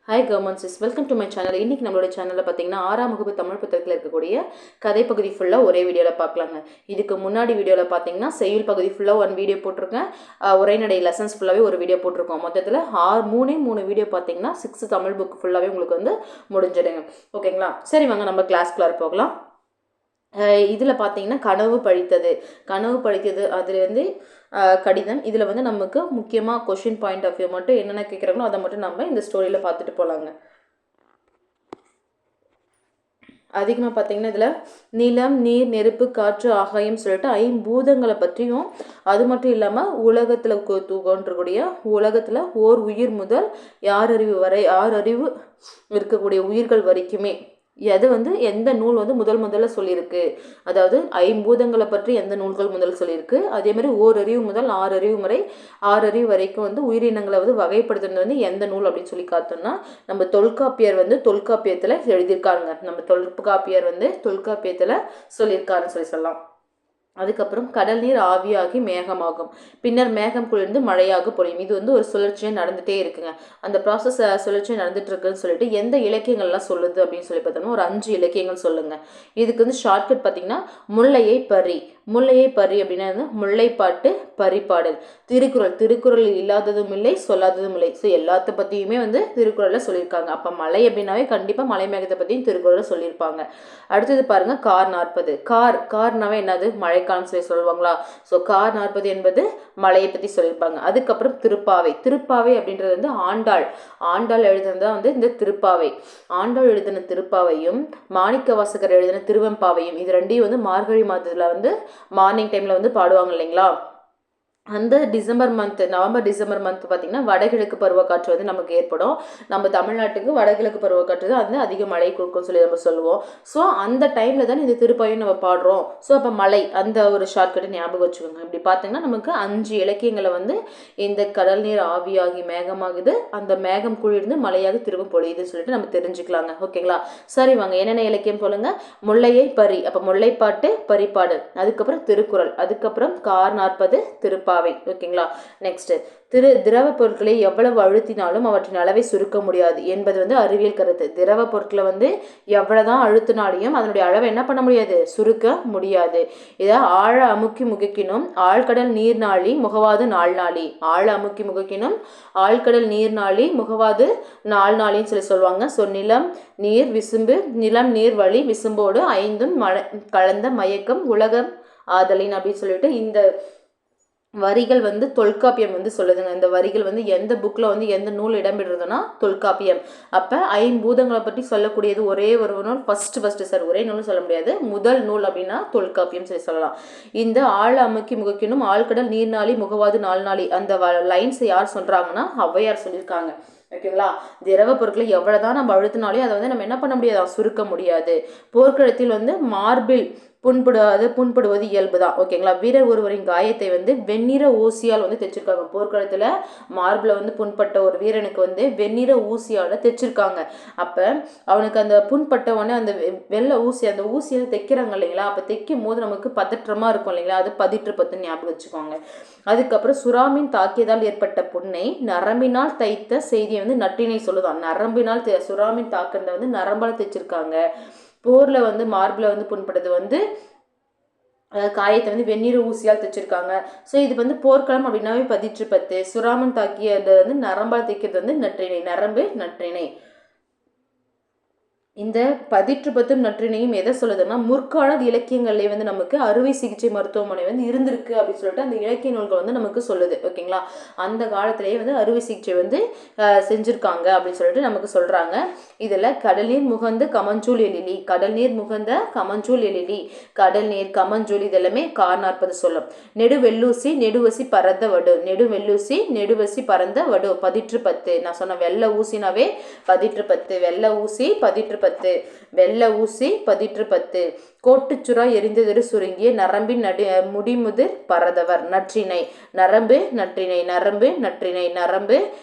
Hi கவர்மெண்ட்ஸஸ், welcome to my channel. இன்றைக்கி நம்மளோட சேனலில் பார்த்தீங்கன்னா 6ஆம் வகுப்பு தமிழ் புத்தகத்தில் இருக்கக்கூடிய கதை பகுதி ஃபுல்லாக ஒரே வீடியோவில் பார்க்கலாங்க. இதுக்கு முன்னாடி வீடியோவில் பார்த்தீங்கன்னா செய்யுள் பகுதி ஃபுல்லாக ஒன் வீடியோ போட்டிருக்கேன். உரைநடை லெசன்ஸ் ஃபுல்லாகவே ஒரு வீடியோ போட்டிருக்கோம். மொத்தத்தில் மூணு வீடியோ பார்த்தீங்கன்னா 6th தமிழ் புக் ஃபுல்லாகவே உங்களுக்கு வந்து முடிஞ்சிடுங்க. ஓகேங்களா? சரி, வாங்க நம்ம கிளாஸ்க்குள்ளார போகலாம். இதில் பார்த்தீங்கன்னா கனவு பழித்தது அதில் வந்து கடிதம். இதில் வந்து நமக்கு முக்கியமாக கொஷின் பாயிண்ட் ஆஃப் வியூ மட்டும் என்னென்ன கேட்குறாங்களோ அதை மட்டும் நம்ம இந்த ஸ்டோரியில் பார்த்துட்டு போகலாங்க. அதிகமாக பார்த்தீங்கன்னா இதில் நிலம், நீர், நெருப்பு, காற்று, ஆகாயம் சொல்லிட்டு 5 பூதங்களை பற்றியும், அது மட்டும் இல்லாமல் உலகத்தில் தோன்றக்கூடிய உலகத்தில் ஓர் உயிர் முதல் 6 அறிவு இருக்கக்கூடிய உயிர்கள் வரைக்குமே எது வந்து எந்த நூல் வந்து முதல்ல சொல்லியிருக்கு, அதாவது 5 பூதங்களை பற்றி எந்த நூல்கள் முதல் சொல்லியிருக்கு, அதே மாதிரி ஓரறிவு முதல் 6 அறிவு வரைக்கும் வந்து உயிரினங்களை வந்து வகைப்படுத்துறது வந்து எந்த நூல் அப்படின்னு சொல்லி பார்த்தோம்னா நம்ம தொல்காப்பியர் வந்து தொல்காப்பியத்தில் எழுதியிருக்காருங்க. நம்ம தொல்காப்பியர் வந்து தொல்காப்பியத்தில் சொல்லியிருக்காருன்னு சொல்லலாம். அதுக்கப்புறம் கடல் நீர் ஆவியாகி மேகமாகும், பின்னர் மேகம் குளிர்ந்து மழையாக பொழியும். இது வந்து ஒரு சுழற்சியாக நடந்துகிட்டே இருக்குங்க. அந்த ப்ராசஸ் சுழற்சியாக நடந்துட்டு இருக்குன்னு சொல்லிட்டு எந்த இலக்கியங்கள்லாம் சொல்லுது அப்படின்னு சொல்லி பார்த்தோம்னா ஒரு 5 இலக்கியங்கள் சொல்லுங்க. இதுக்கு வந்து ஷார்ட்கட் பார்த்தீங்கன்னா முல்லையை பறி அப்படின்னா முல்லைப்பாட்டு, பரிபாடல், திருக்குறள் இல்லாததும் இல்லை சொல்லாததும் இல்லை. ஸோ எல்லாத்த பற்றியுமே வந்து திருக்குறளில் சொல்லியிருக்காங்க. அப்போ மலை அப்படின்னாவே கண்டிப்பாக மலை மேகத்தை பற்றியும் திருக்குறளில் சொல்லியிருப்பாங்க. அடுத்தது பாருங்க கார் 40. கார்னாவே என்னது மழைக்காலம் சொல்லி சொல்லுவாங்களா? ஸோ கார் 40 என்பது மழையை பற்றி சொல்லியிருப்பாங்க. அதுக்கப்புறம் திருப்பாவை அப்படின்றது வந்து ஆண்டாள் எழுதுனது வந்து இந்த திருப்பாவை. ஆண்டாள் எழுதின திருப்பாவையும் மாணிக்க வாசகர் எழுதின திருவெம்பாவையும் இது ரெண்டையும் வந்து மார்கழி மாதத்தில் வந்து மார்னிங் டைமில் வந்து பாடுவாங்க இல்லைங்களா? அந்த நவம்பர் டிசம்பர் மந்த் பார்த்திங்கன்னா வடகிழக்கு பருவக்காற்று வந்து நமக்கு ஏற்படும். நம்ம தமிழ்நாட்டுக்கு வடகிழக்கு பருவக்காற்று தான் வந்து அதிக மழை கொடுக்கும்னு சொல்லி நம்ம சொல்லுவோம். ஸோ அந்த டைமில் தான் இந்த திருப்பாவையும் நம்ம பாடுறோம். ஸோ அப்போ மழை அந்த ஒரு ஷார்ட்கட்டை ஞாபகம் வச்சுக்கோங்க. இப்படி பார்த்தீங்கன்னா நமக்கு 5 இலக்கியங்களை வந்து இந்த கடல் நீர் ஆவியாகி மேகமாகுது, அந்த மேகம் குளிர்ந்து மழையாக திரும்ப பொழியுதுன்னு சொல்லிட்டு நம்ம தெரிஞ்சுக்கலாங்க. ஓகேங்களா? சரி, வாங்க என்னென்ன இலக்கியம் சொல்லுங்க. முல்லையை பறி, அப்போ முல்லைப்பாட்டு, பரிபாடல், அதுக்கப்புறம் திருக்குறள், அதுக்கப்புறம் கார் 40 திருப்பாவை. ஓகேங்களா? நெக்ஸ்ட் திரவ பொருட்களை எவ்வளவு அழுத்தினாலும் அவற்றின் அளவை சுருக்க முடியாது என்பது வந்து அறிவியல் கருத்து. திரவ பொருட்களை வந்து எவ்வளவுதான் அழுத்தினாலையும் அதனுடைய அளவை என்ன பண்ண முடியாது, சுருக்க முடியாது. இதை ஆழ அமுக்கி முகக்கினும் ஆழ்கடல் நீர்நாளி முகவாது நாள்நாளி, ஆழ அமுக்கி முகக்கினும் ஆழ்கடல் நீர்நாளி முகவாது நாள்நாளின்னு சொல்லி சொல்லுவாங்க. ஸோ நிலம் நீர் விசும்பு, நிலம் நீர் வழி விசும்போடு 5 கலந்த மயக்கம் உலகம் ஆதலின் அப்படின்னு சொல்லிட்டு இந்த வரிகள் வந்து தொல்காப்பியம் வந்து சொல்லுதுங்க. இந்த வரிகள் வந்து எந்த புக்கில் வந்து எந்த நூல் இடம்பெறுறதுன்னா தொல்காப்பியம். அப்போ 5 பூதங்களை பற்றி சொல்லக்கூடியது ஒரே ஒரு நூல், ஃபர்ஸ்ட் சார் ஒரே நூல்னு சொல்ல முடியாது, முதல் நூல் அப்படின்னா தொல்காப்பியம் சொல்லி சொல்லலாம். இந்த ஆழ அமுக்கி முகக்கினும் ஆழ்கடல் நீர்நாளி முகவாது நாள்நாளி அந்த லைன்ஸ் யார் சொல்கிறாங்கன்னா ஔவையார் சொல்லியிருக்காங்க. ஓகேங்களா? திரவ பொருட்களை எவ்வளவுதான் நம்ம அழுத்தினாலே அதை வந்து நம்ம என்ன பண்ண முடியாது, சுருக்க முடியாது. போர்க்களத்தில் வந்து மார்பில் புண்படுவது இயல்பு தான். ஓகேங்களா? வீரர் ஒருவரின் காயத்தை வந்து வெண்ணிற ஊசியால் வந்து தைச்சிருக்காங்க. போர்க்களத்தில் மார்பில் வந்து புண்பட்ட ஒரு வீரனுக்கு வந்து வெண்ணிற ஊசியால் தைச்சிருக்காங்க. அப்போ அவனுக்கு அந்த புண்பட்ட உடனே அந்த வெள்ளை ஊசி அந்த ஊசியால் தைக்கிறாங்க இல்லைங்களா? அப்போ தைக்கும் போது நமக்கு பதற்றமாக இருக்கும் இல்லைங்களா? அது பதிற்று ஞாபகம் வச்சுக்கோங்க. அதுக்கப்புறம் சுறாமீன் தாக்கியதால் ஏற்பட்ட புண்ணை நரம்பினால் தைத்த செய்தியை வந்து நற்றினை சொல்லுதான். சுறாமீன் தாக்குறத வந்து நரம்பால் தைச்சிருக்காங்க. போர்ல வந்து மார்பில் வந்து புண்பட்டது வந்து காயத்தை வந்து வெந்நீர் ஊசியால் தைச்சிருக்காங்க. ஸோ இது வந்து போர்க்களம் அப்படின்னாவே பதிற்று. சுறாமன் தாக்கியது வந்து நரம்பால் தைக்கிறது வந்து நற்றிணை, நரம்பு நற்றிணை. இந்த பதிற்று நற்றினையும் எதை சொல்லுதுன்னா முற்கால இலக்கியங்கள்லேயே வந்து நமக்கு அறுவை சிகிச்சை மருத்துவமனை வந்து இருந்திருக்கு அப்படின்னு சொல்லிட்டு அந்த இலக்கிய நூல்கள் வந்து நமக்கு சொல்லுது. ஓகேங்களா? அந்த காலத்திலேயே வந்து அறுவை சிகிச்சை வந்து செஞ்சுருக்காங்க அப்படின்னு சொல்லிட்டு நமக்கு சொல்கிறாங்க. இதில் கடல் நீர் முகந்த கமஞ்சூல் எழிலி, கடல் நீர் கமஞ்சூல் இதெல்லாமே கார் 40 சொல்லும். நெடுவசி பறந்த வடு பதிற்று. நான் சொன்ன வெள்ளை ஊசினாவே பதிற்று. வெள்ளை ஊசி பதிற்று பத்து, வெள்ள ஊசி பதிற்று பத்து, கோட்டுச்சுரா எரிந்ததொரு சுருங்கிய நரம்பின் முடிமுதிர் பரதவர், நற்றிணை, நரம்பு நற்றிணை, நரம்பு நற்றிணை, நரம்பு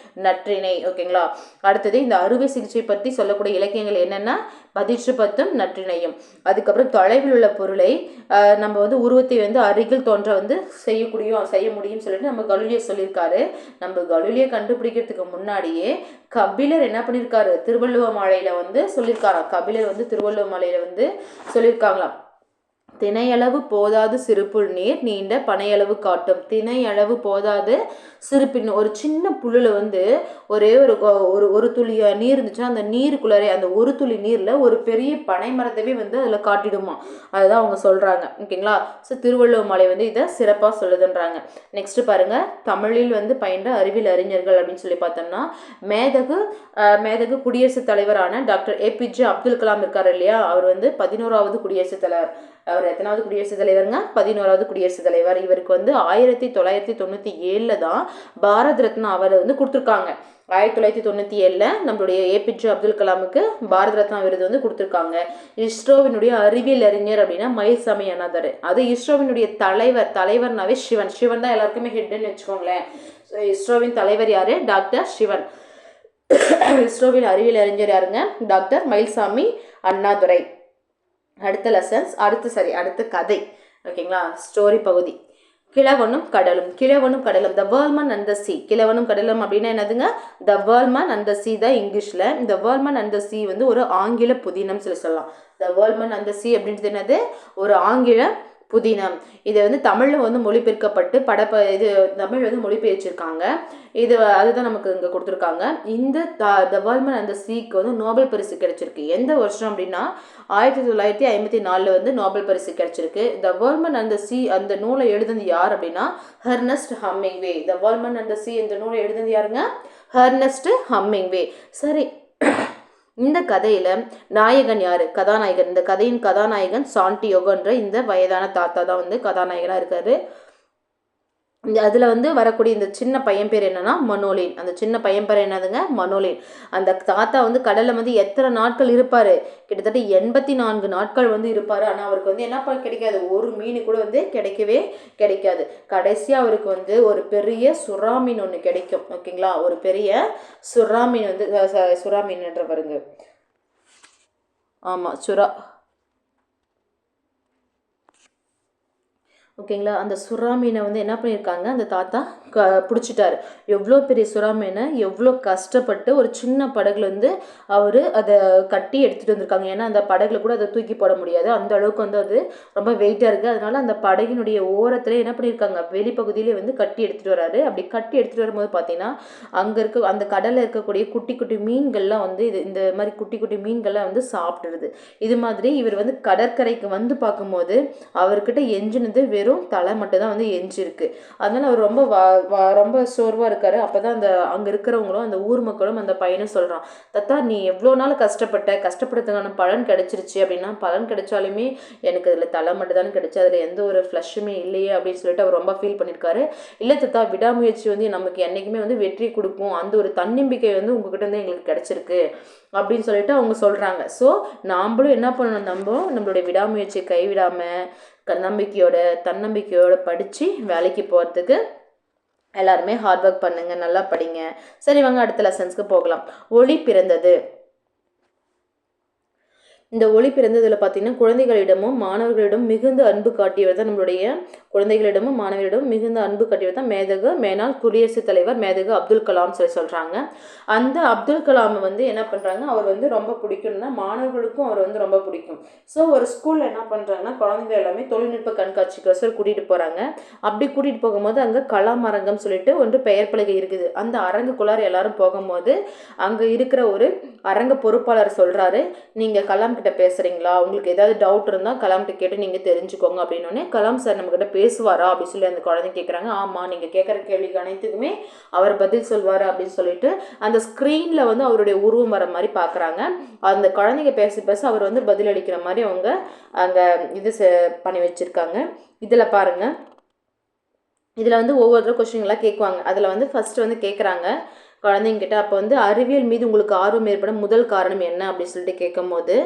நற்றிணை. ஓகேங்களா. அடுத்தது இந்த அறுவை சிகிச்சை பற்றி சொல்லக்கூடிய இலக்கியங்கள் என்னென்னா பதிற்று பத்தும் நற்றிணையும். அதுக்கப்புறம் தொலைவில் உள்ள பொருளை நம்ம வந்து உருவத்தை வந்து அருகில் தோன்ற வந்து செய்ய முடியும்னு சொல்லிட்டு நம்ம கலீலியோ சொல்லியிருக்காரு. நம்ம கலீலியோ கண்டுபிடிக்கிறதுக்கு முன்னாடியே கபிலர் என்ன பண்ணியிருக்காரு, திருவள்ளுவர் மாலையில வந்து சொல்லியிருக்காராம். கபிலர் வந்து திருவள்ளுவர் மாலையில வந்து சொல்லியிருக்காங்களாம், திணையளவு போதாது சிறுப்புள் நீர் நீண்ட பனையளவு காட்டும். திணையளவு போதாது சிறுப்பின், ஒரு சின்ன புல்லுல வந்து ஒரே ஒரு துளி நீர் இருந்துச்சுன்னா அந்த நீருக்குள்ளே அந்த ஒரு துளி நீர்ல ஒரு பெரிய பனை மரத்தவே வந்து அதுல காட்டிடுமா. அதுதான் அவங்க சொல்றாங்க. ஓகேங்களா. ஸோ திருவள்ளுவர் மாலை வந்து இதை சிறப்பா சொல்லுதுன்றாங்க. நெக்ஸ்ட் பாருங்க, தமிழில் வந்து பயின்ற அறிவியல் அறிஞர்கள் அப்படின்னு சொல்லி பார்த்தோம்னா மேதகு குடியரசுத் தலைவரான டாக்டர் APJ அப்துல் கலாம் இருக்காரு இல்லையா, அவர் வந்து 11வது குடியரசுத் தலைவர். அவர் எத்தனாவது குடியரசுத் தலைவருங்க, 11வது குடியரசுத் தலைவர். இவருக்கு வந்து 1997 தான் பாரத் ரத்னா அவரை வந்து கொடுத்துருக்காங்க. 1997 நம்மளுடைய APJ அப்துல் கலாமுக்கு பாரத் ரத்னா விருது வந்து கொடுத்துருக்காங்க. இஸ்ரோவினுடைய அறிவியல் அறிஞர் அப்படின்னா மயில்சாமி அண்ணாதுரை. அது இஸ்ரோவினுடைய தலைவர்னாவே சிவன் தான் எல்லாருக்குமே ஹெட்னு வச்சுக்கோங்களேன். இஸ்ரோவின் தலைவர் யாரு, டாக்டர் சிவன். இஸ்ரோவின் அறிவியல் அறிஞர் யாருங்க, டாக்டர் மயில்சாமி அண்ணாதுரை. அடுத்த கதை. ஓகேங்களா. ஸ்டோரி பகுதி. கிழவனும் கடலும். த வேர்ல்ட்மேன் அண்ட் த சீ. கிழவனும் கடலும் அப்படின்னா என்னதுங்க, த வேர்ல்ட்மேன் அண்ட் த சீ தான் இங்கிலீஷ்ல. இந்த வேர்ல்ட்மேன் அண்ட் த சீ வந்து ஒரு ஆங்கில புதினம் சொல்லலாம். த வேர்ல்ட்மேன் அண்ட் த சீ அப்படின்றது என்னது, ஒரு ஆங்கில புதினம். இது வந்து தமிழ்ல வந்து மொழிபெயர்க்கப்பட்டு இது தமிழ் வந்து மொழிபெயர்ச்சிருக்காங்க. அதுதான் நமக்கு இங்க கொடுத்துருக்காங்க. இந்த த வேர்ல்ட்மேன் அண்ட் த சீக்கு வந்து நோபல் பரிசு கிடைச்சிருக்கு. எந்த வருஷம் அப்படின்னா 1954 வந்து நோபல் பரிசு கிடைச்சிருக்கு. த வேர்ல்ட்மேன் அண்ட் த சீ அந்த நூலை எழுதுனது யார் அப்படின்னா ஹெர்னஸ்ட் ஹம்மிங்வே. த வேர்ல்ட்மேன் அண்ட் த சீ இந்த நூலை எழுதுனது யாருங்க, ஹெர்னஸ்ட் ஹம்மிங்வே. சரி, இந்த கதையில நாயகன் யாரு, கதாநாயகன். இந்த கதையின் கதாநாயகன் சாண்டியோகோன்ற இந்த வயதான தாத்தா தான் வந்து கதாநாயகனா இருக்காரு. அதுல வந்து வரக்கூடிய இந்த சின்ன பையன் பேர் என்னன்னா மனோலின். அந்த சின்ன பையன் பேர் என்னதுங்க, மனோலின். அந்த தாத்தா வந்து கடல்ல வந்து எத்தனை நாட்கள் இருப்பாரு, கிட்டத்தட்ட 84 நாட்கள் வந்து இருப்பாரு. ஆனா அவருக்கு வந்து என்ன கிடைக்காது, ஒரு மீன் கூட வந்து கிடைக்காது. கடைசியா அவருக்கு வந்து ஒரு பெரிய சுறா மீன் ஒண்ணு கிடைக்கும். ஓகேங்களா. ஒரு பெரிய சுறா மீன் வந்து சுறா மீன் என்ற பாருங்க, ஆமா சுறா. ஓகேங்களா. அந்த சுறா மீனை வந்து என்ன பண்ணியிருக்காங்க, அந்த தாத்தா பிடிச்சிட்டாரு. எவ்வளோ பெரிய சுறா மீனை எவ்வளோ கஷ்டப்பட்டு ஒரு சின்ன படகுல வந்து அவர் அதை கட்டி எடுத்துகிட்டு வந்திருக்காங்க. ஏன்னா அந்த படகுல கூட அதை தூக்கி போட முடியாது, அந்த அளவுக்கு வந்து அது ரொம்ப வெயிட்டாக இருக்குது. அதனால அந்த படகினுடைய ஓரத்தில் என்ன பண்ணியிருக்காங்க, வெளிப்பகுதியிலே வந்து கட்டி எடுத்துகிட்டு வராரு. அப்படி கட்டி எடுத்துகிட்டு வரும்போது பார்த்தீங்கன்னா அங்கே இருக்க அந்த கடலில் இருக்கக்கூடிய குட்டி குட்டி மீன்கள்லாம் வந்து இந்த மாதிரி குட்டி குட்டி மீன்கள்லாம் வந்து சாப்பிடுறது. இது மாதிரி இவர் வந்து கடற்கரைக்கு வந்து பார்க்கும்போது அவர்கிட்ட எஞ்சினது வெறும் தலை மட்டும் தான் வந்து எஞ்சிருக்கு. அதனால அவர் ரொம்ப சோர்வா இருக்காரு. அப்பதான் அங்க இருக்கிறவங்களும் அந்த ஊர் மக்களும் அந்த பையனை சொல்றான், தத்தா நீ எவ்வளவு நாள் கஷ்டப்படுறதுக்கான பலன் கிடைச்சிருச்சு அப்படின்னா, பலன் கிடைச்சாலுமே எனக்கு அதுல தலை மட்டும் தானே கிடைச்சு, அதுல எந்த ஒரு ஃப்ளஷுமே இல்லையே அப்படின்னு சொல்லிட்டு அவர் ரொம்ப ஃபீல் பண்ணிருக்காரு. இல்ல தத்தா, விடாமுயற்சி வந்து நமக்கு என்னைக்குமே வந்து வெற்றி கொடுக்கும், அந்த ஒரு தன்னம்பிக்கை வந்து உங்ககிட்ட இருந்து எங்களுக்கு கிடைச்சிருக்கு அப்படின்னு சொல்லிட்டு அவங்க சொல்றாங்க. ஸோ நாமளும் என்ன பண்ணணும், நம்மளுடைய விடாமுயற்சியை கைவிடாம தன்னம்பிக்கையோட படிச்சு வேலைக்கு போறதுக்கு எல்லாருமே ஹார்ட் ஒர்க் பண்ணுங்க, நல்லா படிங்க. சரி வாங்க அடுத்த லெசன்ஸ்க்கு போகலாம். ஒளி பிறந்தது. இந்த ஒளி பிறந்ததில் பார்த்தீங்கன்னா குழந்தைகளிடமும் மாணவர்களிடம் மிகுந்த அன்பு காட்டியவர் தான் குழந்தைகளிடமும் மாணவர்களிடமும் மிகுந்த அன்பு காட்டியவர் தான் மேனாள் குடியரசுத் தலைவர் மேதகு அப்துல் கலாம் சொல்கிறாங்க. அந்த அப்துல் கலாம் வந்து என்ன பண்ணுறாங்க, அவர் வந்து ரொம்ப பிடிக்கும்னா மாணவர்களுக்கும் அவர் வந்து ரொம்ப பிடிக்கும். ஸோ ஒரு ஸ்கூலில் என்ன பண்ணுறாங்கன்னா குழந்தைங்க எல்லாமே தொழில்நுட்ப கண்காட்சிக்கு கூட்டிகிட்டு போகிறாங்க. அப்படி கூட்டிகிட்டு போகும்போது அங்கே கலாம் அரங்கம் சொல்லிட்டு ஒன்று பெயர் பலகை இருக்குது. அந்த அரங்குக்குள்ளார எல்லாரும் போகும்போது அங்கே இருக்கிற ஒரு அரங்க பொறுப்பாளர் சொல்கிறாரு, நீங்கள் கலாம் கிட்ட பேசுறீங்களா, உங்களுக்கு ஏதாவது டவுட் இருந்தால் கலாம் கிட்ட கேட்டு நீங்கள் தெரிஞ்சுக்கோங்க அப்படின்னோடனே, கலாம் சார் நம்மக்கிட்ட பேசுவாரா அப்படின்னு சொல்லி அந்த குழந்தை கேட்குறாங்க. ஆமாம், நீங்கள் கேட்குற கேள்விக்கு அனைத்துக்குமே அவர் பதில் சொல்வார் அப்படின்னு சொல்லிட்டு அந்த ஸ்க்ரீனில் வந்து அவருடைய உருவம் வர மாதிரி பார்க்குறாங்க. அந்த குழந்தைங்க பேச அவர் வந்து பதில் அளிக்கிற மாதிரி அவங்க அங்கே இது பண்ணி வச்சுருக்காங்க. இதில் பாருங்கள், இதில் வந்து ஒவ்வொருத்தரும் கொஸ்டின்லாம் கேட்குவாங்க. அதில் வந்து ஃபஸ்ட்டு வந்து கேட்குறாங்க, குழந்தைங்கிட்ட. அப்போ வந்து அறிவியல் மீது உங்களுக்கு ஆர்வம் ஏற்பட முதல் காரணம் என்ன அப்படின்னு சொல்லிட்டு கேட்கும்போது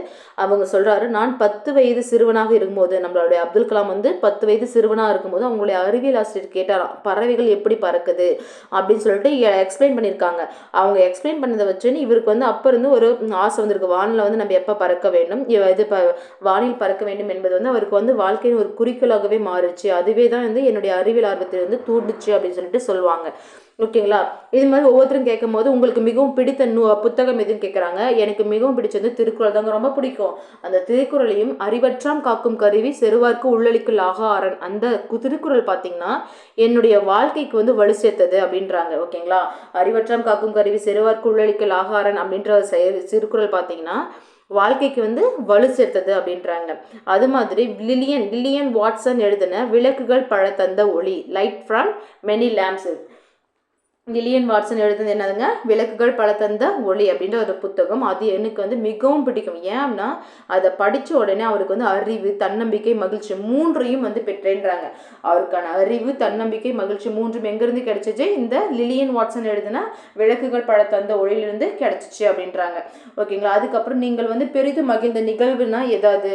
அவங்க சொல்கிறாரு, நான் 10 வயது சிறுவனாக இருக்கும்போது, நம்மளுடைய அப்துல் கலாம் வந்து 10 வயது சிறுவனாக இருக்கும்போது அவங்களுடைய அறிவியல் ஆசிரியர் கேட்டாராம், பறவைகள் எப்படி பறக்குது அப்படின்னு சொல்லிட்டு எக்ஸ்பிளைன் பண்ணியிருக்காங்க. அவங்க எக்ஸ்பிளைன் பண்ணதை வச்சுன்னு இவருக்கு வந்து அப்போ இருந்து ஒரு ஆசை வந்திருக்கு, வானில் வந்து நம்ம எப்போ பறக்க வேண்டும், இது வானில் பறக்க வேண்டும் என்பது வந்து அவருக்கு வந்து வாழ்க்கையின் ஒரு குறிக்கோளாகவே மாறுச்சு. அதுவே தான் வந்து என்னுடைய அறிவியல் ஆர்வத்தை வந்து தூண்டுச்சு அப்படின்னு சொல்லிட்டு சொல்லுவாங்க. ஓகேங்களா? இது மாதிரி ஒவ்வொருத்தரும் கேட்கும் போது உங்களுக்கு மிகவும் பிடித்த புத்தகம் எதுன்னு கேட்குறாங்க. எனக்கு மிகவும் பிடிச்சது திருக்குறள் தாங்க, ரொம்ப பிடிக்கும். அந்த திருக்குறளையும் அறிவற்றாம் காக்கும் கருவி செருவார்க்கு உள்ளளிக்கும் ஆகாரன், அந்த திருக்குறள் பார்த்தீங்கன்னா என்னுடைய வாழ்க்கைக்கு வந்து வலு சேர்த்தது அப்படின்றாங்க. ஓகேங்களா? அறிவற்றாம் காக்கும் கருவி செருவார்க்கு உள்ளளிக்கும் ஆகாரன் அப்படின்ற திருக்குறள் பார்த்தீங்கன்னா வாழ்க்கைக்கு வந்து வலு சேர்த்தது அப்படின்றாங்க. அது மாதிரி லில்லியன் வாட்சன் எழுதின விளக்குகள் பழ தந்த ஒளி, light from many lamps, Lillian Watson எழுதுனது என்னதுங்க, விளக்குகள் பல தந்த ஒளி அப்படின்ற ஒரு புத்தகம். அது எனக்கு வந்து மிகவும் பிடிக்கும். ஏன்னா அதை படித்த உடனே அவருக்கு வந்து அறிவு, தன்னம்பிக்கை, மகிழ்ச்சி மூன்றையும் வந்து பெற்றேன்றாங்க. அவருக்கான அறிவு, தன்னம்பிக்கை, மகிழ்ச்சி மூன்றும் எங்கேருந்து கிடைச்சிச்சு, இந்த லில்லியன் வாட்சன் எழுதின விளக்குகள் பல தந்த ஒளியிலிருந்து கிடைச்சிச்சு அப்படின்றாங்க. ஓகேங்களா? அதுக்கப்புறம் நீங்கள் வந்து பெரிதும் மகிழ்ந்த நிகழ்வுனா ஏதாவது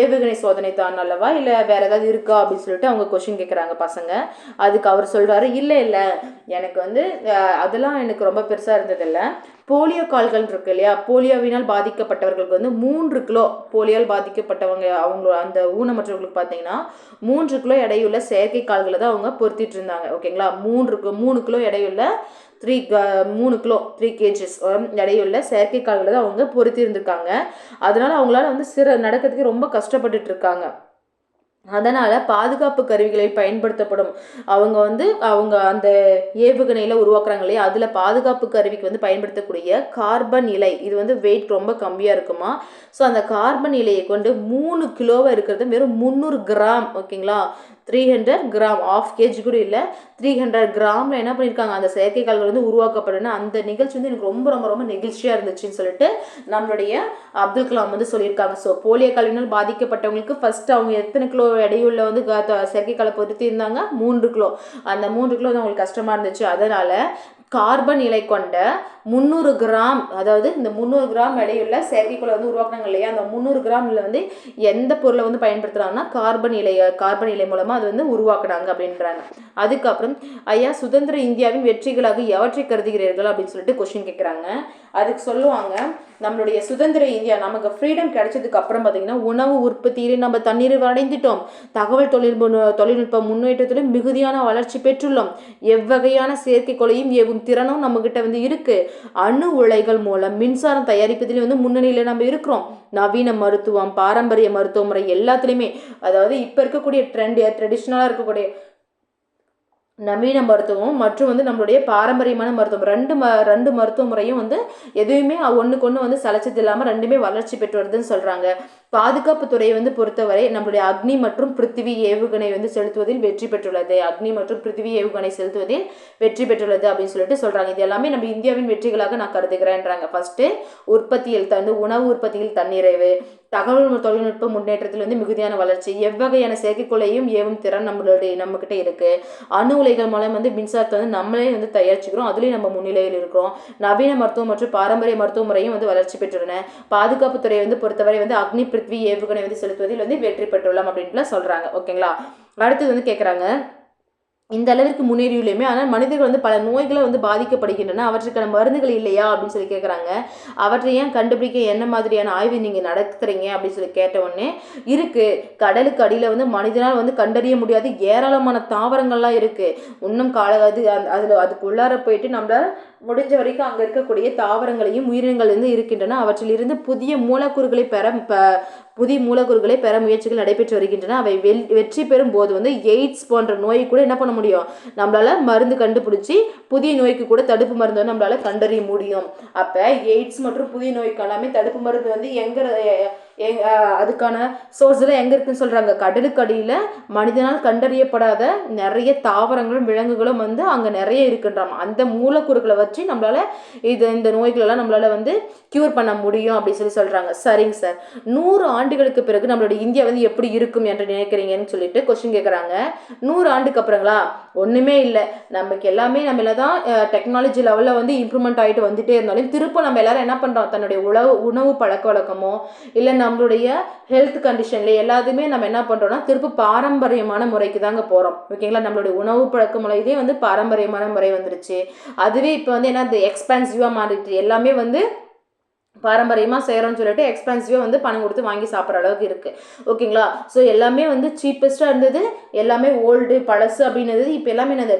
ஏவுகணை சோதனை தான் அல்லவா, இல்லை வேற ஏதாவது இருக்கா அப்படின்னு சொல்லிட்டு அவங்க கொஸ்டின் கேட்குறாங்க பசங்க. அதுக்கு அவர் சொல்றாரு, இல்லை எனக்கு வந்து அதெல்லாம் எனக்கு ரொம்ப பெருசாக இருந்ததில்லை. போலியோ கால்கள் இருக்கு இல்லையா, போலியோவினால் பாதிக்கப்பட்டவர்களுக்கு வந்து 3 கிலோ, போலியோவில் பாதிக்கப்பட்டவங்க அவங்க அந்த ஊனமற்றவர்களுக்கு பார்த்தீங்கன்னா 3 கிலோ எடையுள்ள செயற்கை கால்களை தான் அவங்க பொருத்திட்டு இருந்தாங்க. ஓகேங்களா? 3 கிலோ எடையுள்ள 3 கிலோ 3 கேஜஸ் எடையுள்ள செயற்கை கால்களை தான் அவங்க பொருத்தி இருந்திருக்காங்க. அதனால அவங்களால வந்து நடக்கிறதுக்கு ரொம்ப கஷ்டப்பட்டுட்டு இருக்காங்க. அதனால் பாதுகாப்பு கருவிகளில் பயன்படுத்தப்படும் அவங்க அந்த ஏவுகணையில் உருவாக்குறாங்க இல்லையா, அதில் பாதுகாப்பு கருவிக்கு வந்து பயன்படுத்தக்கூடிய கார்பன் இலை, இது வந்து வெயிட் ரொம்ப கம்மியாக இருக்குமா. ஸோ அந்த கார்பன் இலையை கொண்டு 3 கிலோவாக இருக்கிறது வெறும் 300 கிராம். ஓகேங்களா? 300 கிராம், 1/2 kg கூட இல்லை, 300 கிராமில் என்ன பண்ணியிருக்காங்க, அந்த செயற்கை கால்கள் வந்து உருவாக்கப்படுன்னு. அந்த நிகழ்ச்சி வந்து எனக்கு ரொம்ப ரொம்ப ரொம்ப நெகிழ்ச்சியாக இருந்துச்சுன்னு சொல்லிட்டு நம்மளுடைய அப்துல் கலாம் வந்து சொல்லியிருக்காங்க. ஸோ போலியோ கல்வியினால் பாதிக்கப்பட்டவங்களுக்கு ஃபர்ஸ்ட் அவங்க எத்தனை கிலோ எடையுள்ள வந்து செயற்கை காலை பொருத்தி இருந்தாங்க, 3 கிலோ. அந்த 3 கிலோ தான் அவங்களுக்கு கஷ்டமாக இருந்துச்சு. அதனால் கார்பன் இலை கொண்ட 300 கிராம், அதாவது இந்த 300 கிராம் எடையுள்ள செயற்கைக்கோளை வந்து உருவாக்குறாங்க இல்லையா, அந்த 300 கிராமில் வந்து எந்த பொருளை வந்து பயன்படுத்துகிறாங்கன்னா கார்பன் இலை மூலமாக அது வந்து உருவாக்குறாங்க அப்படின்றாங்க. அதுக்கப்புறம் ஐயா, சுதந்திர இந்தியாவின் வெற்றிகளாக எவற்றை கருதுகிறீர்கள் அப்படின்னு சொல்லிட்டு கொஸ்டின் கேட்குறாங்க. அதுக்கு சொல்லுவாங்க, நம்மளுடைய சுதந்திர இந்தியா நமக்கு ஃப்ரீடம் கிடைச்சதுக்கு அப்புறம் பார்த்தீங்கன்னா உணவு உற்பத்தியிலே நம்ம தண்ணீர் அடைந்துட்டோம், தகவல் தொழில்நுட்ப முன்னேற்றத்திலும் மிகுதியான வளர்ச்சி பெற்றுள்ளோம், எவ்வகையான செயற்கைக்கோளையும் ஏவும் திறனும் நம்மகிட்ட வந்து இருக்கு, அணு உலைகள் மூலம் மின்சாரம் தயாரிப்பதிலும் வந்து முன்னணியில் நம்ம இருக்கிறோம், நவீன மருத்துவம், பாரம்பரிய மருத்துவ முறை எல்லாத்துலேயுமே, அதாவது இப்போ இருக்கக்கூடிய ட்ரெடிஷ்னலாக இருக்கக்கூடிய நவீன மருத்துவம் மற்றும் வந்து நம்மளுடைய பாரம்பரியமான மருத்துவம் ரெண்டு மருத்துவ முறையும் வந்து எதுவுமே ஒன்றுக்கு ஒன்று வந்து சலச்சது இல்லாமல் ரெண்டுமே வளர்ச்சி பெற்று வருதுன்னு சொல்கிறாங்க. பாதுகாப்பு துறையை வந்து பொறுத்தவரை நம்மளுடைய அக்னி மற்றும் பிருத்திவி ஏவுகணை வந்து செலுத்துவதில் வெற்றி பெற்றுள்ளது, அப்படின்னு சொல்லிட்டு சொல்கிறாங்க. இது எல்லாமே நம்ம இந்தியாவின் வெற்றிகளாக நான் கருதுகிறேன்றாங்க. ஃபர்ஸ்ட்டு உற்பத்தியில் உணவு உற்பத்தியில் தன்னிறைவு, தகவல் தொழில்நுட்ப முன்னேற்றத்தில் வந்து மிகுதியான வளர்ச்சி, எவ்வகையான செயற்கைக்கோளையும் ஏவும் திறன் நம்மகிட்ட இருக்கு, அணு உலைகள் மூலம் வந்து மின்சாரத்தை வந்து நம்மளே வந்து தயாரிச்சுக்கிறோம், அதுலேயும் நம்ம முன்னிலையில் இருக்கிறோம், நவீன மருத்துவம் மற்றும் பாரம்பரிய மருத்துவ முறையும் வந்து வளர்ச்சி பெற்றுள்ளன, பாதுகாப்பு துறையை வந்து பொறுத்தவரை வந்து அக்னி பிருத்வி ஏவுகணை வந்து செலுத்துவதில் வந்து வெற்றி பெற்றுள்ளோம் அப்படின்ட்டுலாம் சொல்றாங்க. ஓகேங்களா? அடுத்தது வந்து கேட்குறாங்க, இந்த அளவிற்கு முன்னேறியுள்ளேயுமே ஆனால் மனிதர்கள் வந்து பல நோய்களை வந்து பாதிக்கப்படுகின்றன, அவற்றுக்கான மருந்துகள் இல்லையா அப்படின்னு சொல்லி கேட்குறாங்க. அவற்றை ஏன் கண்டுபிடிக்க என்ன மாதிரியான ஆய்வு நீங்கள் நடத்துறீங்க அப்படின்னு சொல்லி கேட்ட உடனே, இருக்குது, கடலுக்கு அடியில் வந்து மனிதனால் வந்து கண்டறிய முடியாத ஏராளமான தாவரங்கள்லாம் இருக்குது, இன்னும் அதுக்கு உள்ளார போயிட்டு நம்ம முடிஞ்ச வரைக்கும் அங்கே இருக்கக்கூடிய தாவரங்களையும் உயிரினங்கள் வந்து இருக்கின்றன, அவற்றிலிருந்து புதிய மூலக்கூறுகளை பெற முயற்சிகள் நடைபெற்று வருகின்றன, அவை வெற்றி பெறும் போது வந்து எய்ட்ஸ் போன்ற நோயை கூட என்ன பண்ண முடியும், நம்மளால மருந்து கண்டுபிடிச்சி புதிய நோய்க்கு கூட தடுப்பு மருந்து நம்மளால கண்டறிய முடியும். அப்போ எய்ட்ஸ் மற்றும் புதிய நோய்க்கு எல்லாமே தடுப்பு மருந்து வந்து அதுக்கான சோர்ஸ்லாம் எங்கே இருக்குன்னு சொல்கிறாங்க. கடலுக்கு அடியில் மனிதனால் கண்டறியப்படாத நிறைய தாவரங்களும் விலங்குகளும் வந்து அங்கே நிறைய இருக்குன்றாமா. அந்த மூலக்கூறுகளை வச்சு நம்மளால் இந்த நோய்களெல்லாம் நம்மளால் வந்து க்யூர் பண்ண முடியும் அப்படின்னு சொல்கிறாங்க. சரிங்க சார், 100 ஆண்டுகளுக்கு பிறகு நம்மளோட இந்தியா வந்து எப்படி இருக்கும் என்று நினைக்கிறீங்கன்னு சொல்லிட்டு கொஸ்டின் கேட்குறாங்க. 100 ஆண்டுக்கு அப்புறங்களா? ஒன்றுமே இல்லை, நமக்கு எல்லாமே நம்மள தான் டெக்னாலஜி லெவலில் வந்து இம்ப்ரூவ்மெண்ட் ஆகிட்டு வந்துட்டே இருந்தாலும் திரும்ப நம்ம எல்லாரும் என்ன பண்ணுறோம், தன்னுடைய உணவு பழக்க வழக்கமோ இல்லை நம்மளுடைய ஹெல்த் கண்டிஷன்ல எல்லாத்தையுமே நம்ம என்ன பண்ணுறோம்னா திரும்ப பாரம்பரியமான முறைக்கு தாங்க போகிறோம். ஓகேங்களா, நம்மளுடைய உணவு பழக்க முறை இதே வந்து பாரம்பரியமான முறை வந்துருச்சு. அதுவே இப்போ வந்து என்ன எக்ஸ்பென்சிவாக மாறிடுச்சு. எல்லாமே வந்து பாரம்பரியமாக செய்கிறோன்னு சொல்லிட்டு எக்ஸ்பென்சிவாக வந்து பணம் கொடுத்து வாங்கி சாப்பிட்ற அளவுக்கு இருக்குது. ஓகேங்களா, ஸோ எல்லாமே வந்து சீப்பஸ்ட்டாக இருந்தது, எல்லாமே ஓல்டு பழசு அப்படின்றது இப்போ எல்லாமே என்னது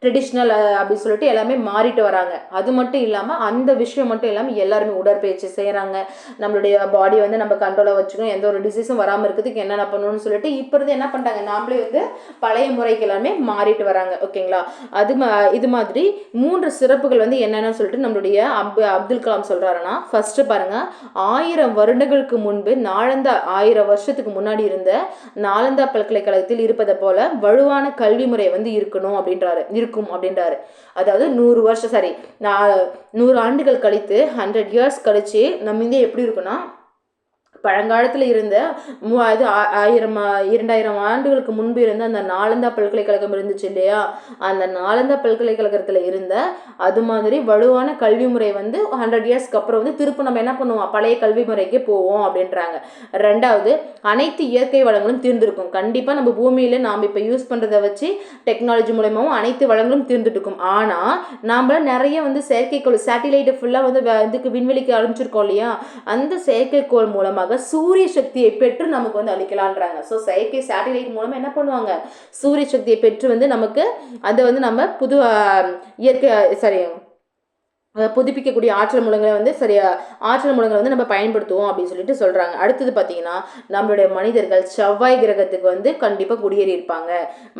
ட்ரெடிஷ்னல் அப்படின்னு சொல்லிட்டு எல்லாமே மாறிட்டு வராங்க. அது மட்டும் இல்லாமல் அந்த விஷயம் மட்டும் இல்லாமல் எல்லாருமே உடற்பயிற்சி செய்கிறாங்க. நம்மளுடைய பாடி வந்து நம்ம கண்ட்ரோலாக வச்சுக்கணும், எந்த ஒரு டிசீஸும் வராமல் இருக்கிறதுக்கு என்னென்ன பண்ணணும்னு சொல்லிட்டு இப்போ இருந்து என்ன பண்ணுறாங்க, நாமளே வந்து பழைய முறைக்கு எல்லாமே மாறிட்டு வராங்க. ஓகேங்களா, இது மாதிரி 3 சிறப்புகள் வந்து என்னென்னு சொல்லிட்டு நம்மளுடைய அப்துல் கலாம் சொல்கிறாருன்னா, ஃபஸ்ட்டு பாருங்கள், 1000 வருடங்களுக்கு முன்பு நாலந்தா 1000 வருஷத்துக்கு முன்னாடி இருந்த நாலந்தா பல்கலைக்கழகத்தில் இருப்பதை போல வலுவான கல்வி முறை வந்து இருக்கணும் அப்படின்றாரு. அதாவது 100 வருஷம் 100 ஆண்டுகள் கழித்து 100 இயர்ஸ் கழிச்சு நம்ம இந்தியா எப்படி இருக்குன்னா, பழங்காலத்தில் இருந்த 2000 ஆண்டுகளுக்கு முன்பு இருந்த அந்த நாலந்தா பல்கலைக்கழகம் இருந்துச்சு இல்லையா, அந்த நாலந்தா பல்கலைக்கழகத்தில் இருந்த அது மாதிரி வலுவான கல்வி முறை வந்து 100 இயர்ஸ்க்கு அப்புறம் வந்து திரும்ப நம்ம என்ன பண்ணுவோம், பழைய கல்வி முறைக்கு போவோம் அப்படின்றாங்க. 2வது, அனைத்து இயற்கை வளங்களும் தீர்ந்துருக்கும். கண்டிப்பாக நம்ம பூமியில் நாம் இப்போ யூஸ் பண்ணுறதை வச்சு டெக்னாலஜி மூலமாகவும் அனைத்து வளங்களும் தீர்ந்துட்டு இருக்கும். ஆனால் நாம் நிறைய வந்து செயற்கைக்கோள் சேட்டிலைட்டை ஃபுல்லாக வந்து இதுக்கு விண்வெளிக்கு அனுப்பிச்சிருக்கோம் இல்லையா, அந்த செயற்கைக்கோள் மூலமாக சூரிய சக்தியை பெற்று நமக்கு வந்து அளிக்கலான்றாங்க. ஸோ செயற்கை சேட்டிலைட் மூலமாக என்ன பண்ணுவாங்க, சூரிய சக்தியை பெற்று வந்து நமக்கு அதை வந்து நம்ம புது இயற்கை புதுப்பிக்கக்கூடிய ஆற்றல் மூலங்களை வந்து ஆற்றல் மூலங்களை வந்து நம்ம பயன்படுத்துவோம் அப்படின்னு சொல்லிட்டு சொல்கிறாங்க. அடுத்தது பார்த்தீங்கன்னா, நம்மளுடைய மனிதர்கள் செவ்வாய் கிரகத்துக்கு வந்து கண்டிப்பாக குடியேறி இருப்பாங்க.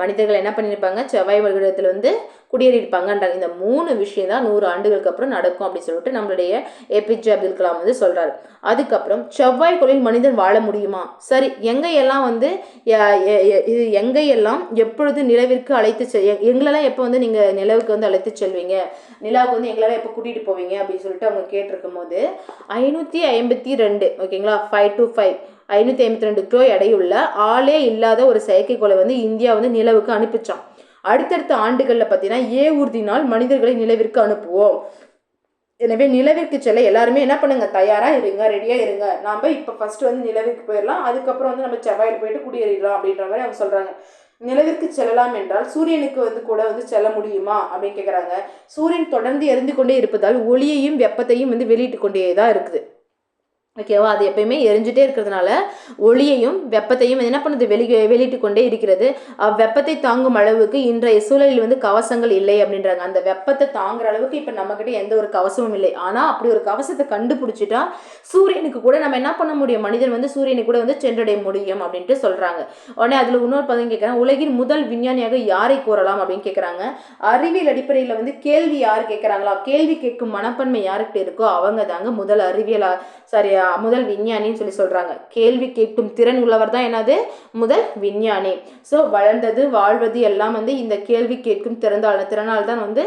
மனிதர்கள் என்ன பண்ணியிருப்பாங்க, செவ்வாய் கிரகத்தில் வந்து குடியேறி இருப்பாங்கன்றாங்க. இந்த 3 விஷயம் தான் 100 ஆண்டுகளுக்கு அப்புறம் நடக்கும் அப்படின்னு சொல்லிட்டு நம்மளுடைய ஏபிஜே அப்துல் கலாம் வந்து சொல்கிறாரு. அதுக்கப்புறம் செவ்வாய்க்கோளில் மனிதன் வாழ முடியுமா? சரி, எங்கெல்லாம் வந்து எங்கெல்லாம் எப்பொழுது நிலவிற்கு அழைத்து எங்களெல்லாம் எப்போ வந்து நீங்கள் நிலவுக்கு வந்து அழைத்து செல்வீங்க, நிலாவுக்கு வந்து எங்களால் எப்போ கூட்டிகிட்டு போவீங்க அப்படின்னு சொல்லிட்டு அவங்க கேட்டிருக்கும் போது 552, ஓகேங்களா, 5 to 5 552 கிலோ எடையுள்ள ஆளே இல்லாத ஒரு செயற்கைக்கோளை வந்து இந்தியா வந்து நிலவுக்கு அனுப்பிச்சான். அடுத்தடுத்த ஆண்டுகளில் பார்த்தீங்கன்னா ஏவுறுதினால் மனிதர்களை நிலவிற்கு அனுப்புவோம். எனவே நிலவிற்கு செல்ல எல்லாருமே என்ன பண்ணுங்க, தயாராக இருங்க, ரெடியாக இருங்க. நாம் இப்போ ஃபர்ஸ்ட் வந்து நிலவிற்கு போயிடலாம், அதுக்கப்புறம் வந்து நம்ம செவ்வாயில் போயிட்டு குடியேறிடலாம் அப்படின்ற மாதிரி அவங்க சொல்கிறாங்க. நிலவிற்கு செல்லலாம் என்றால் சூரியனுக்கு வந்து கூட வந்து செல்ல முடியுமா அப்படின்னு கேட்குறாங்க. சூரியன் தொடர்ந்து எரிந்து கொண்டே இருப்பதால் ஒளியையும் வெப்பத்தையும் வந்து வெளியிட்டு கொண்டே தான் இருக்குது. ஓகேவா, அது எப்பயுமே எரிஞ்சுட்டே இருக்கிறதுனால ஒளியையும் வெப்பத்தையும் என்ன பண்ணுது, வெளியிட்டு கொண்டே இருக்கிறது. வெப்பத்தை தாங்கும் அளவுக்கு இன்றைய சூழலில் வந்து கவசங்கள் இல்லை அப்படின்றாங்க. அந்த வெப்பத்தை தாங்குற அளவுக்கு இப்போ நம்மக்கிட்ட எந்த ஒரு கவசமும் இல்லை. ஆனால் அப்படி ஒரு கவசத்தை கண்டுபிடிச்சிட்டா சூரியனுக்கு கூட நம்ம என்ன பண்ண முடியும், மனிதன் வந்து சூரியனுக்கு கூட வந்து சென்றடைய முடியும் அப்படின்ட்டு சொல்கிறாங்க. உடனே அதில் இன்னொரு பதம் கேட்குறாங்க, உலகின் முதல் விஞ்ஞானியாக யாரை கூறலாம் அப்படின்னு கேட்குறாங்க. அறிவியல் அடிப்படையில் வந்து கேள்வி யார் கேட்குறாங்களா, கேள்வி கேட்கும் மனப்பான்மை யாருக்கிட்ட இருக்கோ அவங்க தாங்க முதல் முதல் விஞ்ஞானின்னு சொல்லி சொல்றாங்க. கேள்வி கேட்கும் திறன் உள்ளவர் தான் என்னது, முதல் விஞ்ஞானி. ஸோ வளர்ந்தது வாழ்வது எல்லாம் வந்து இந்த கேள்வி கேட்கும் திறனால் தான் வந்து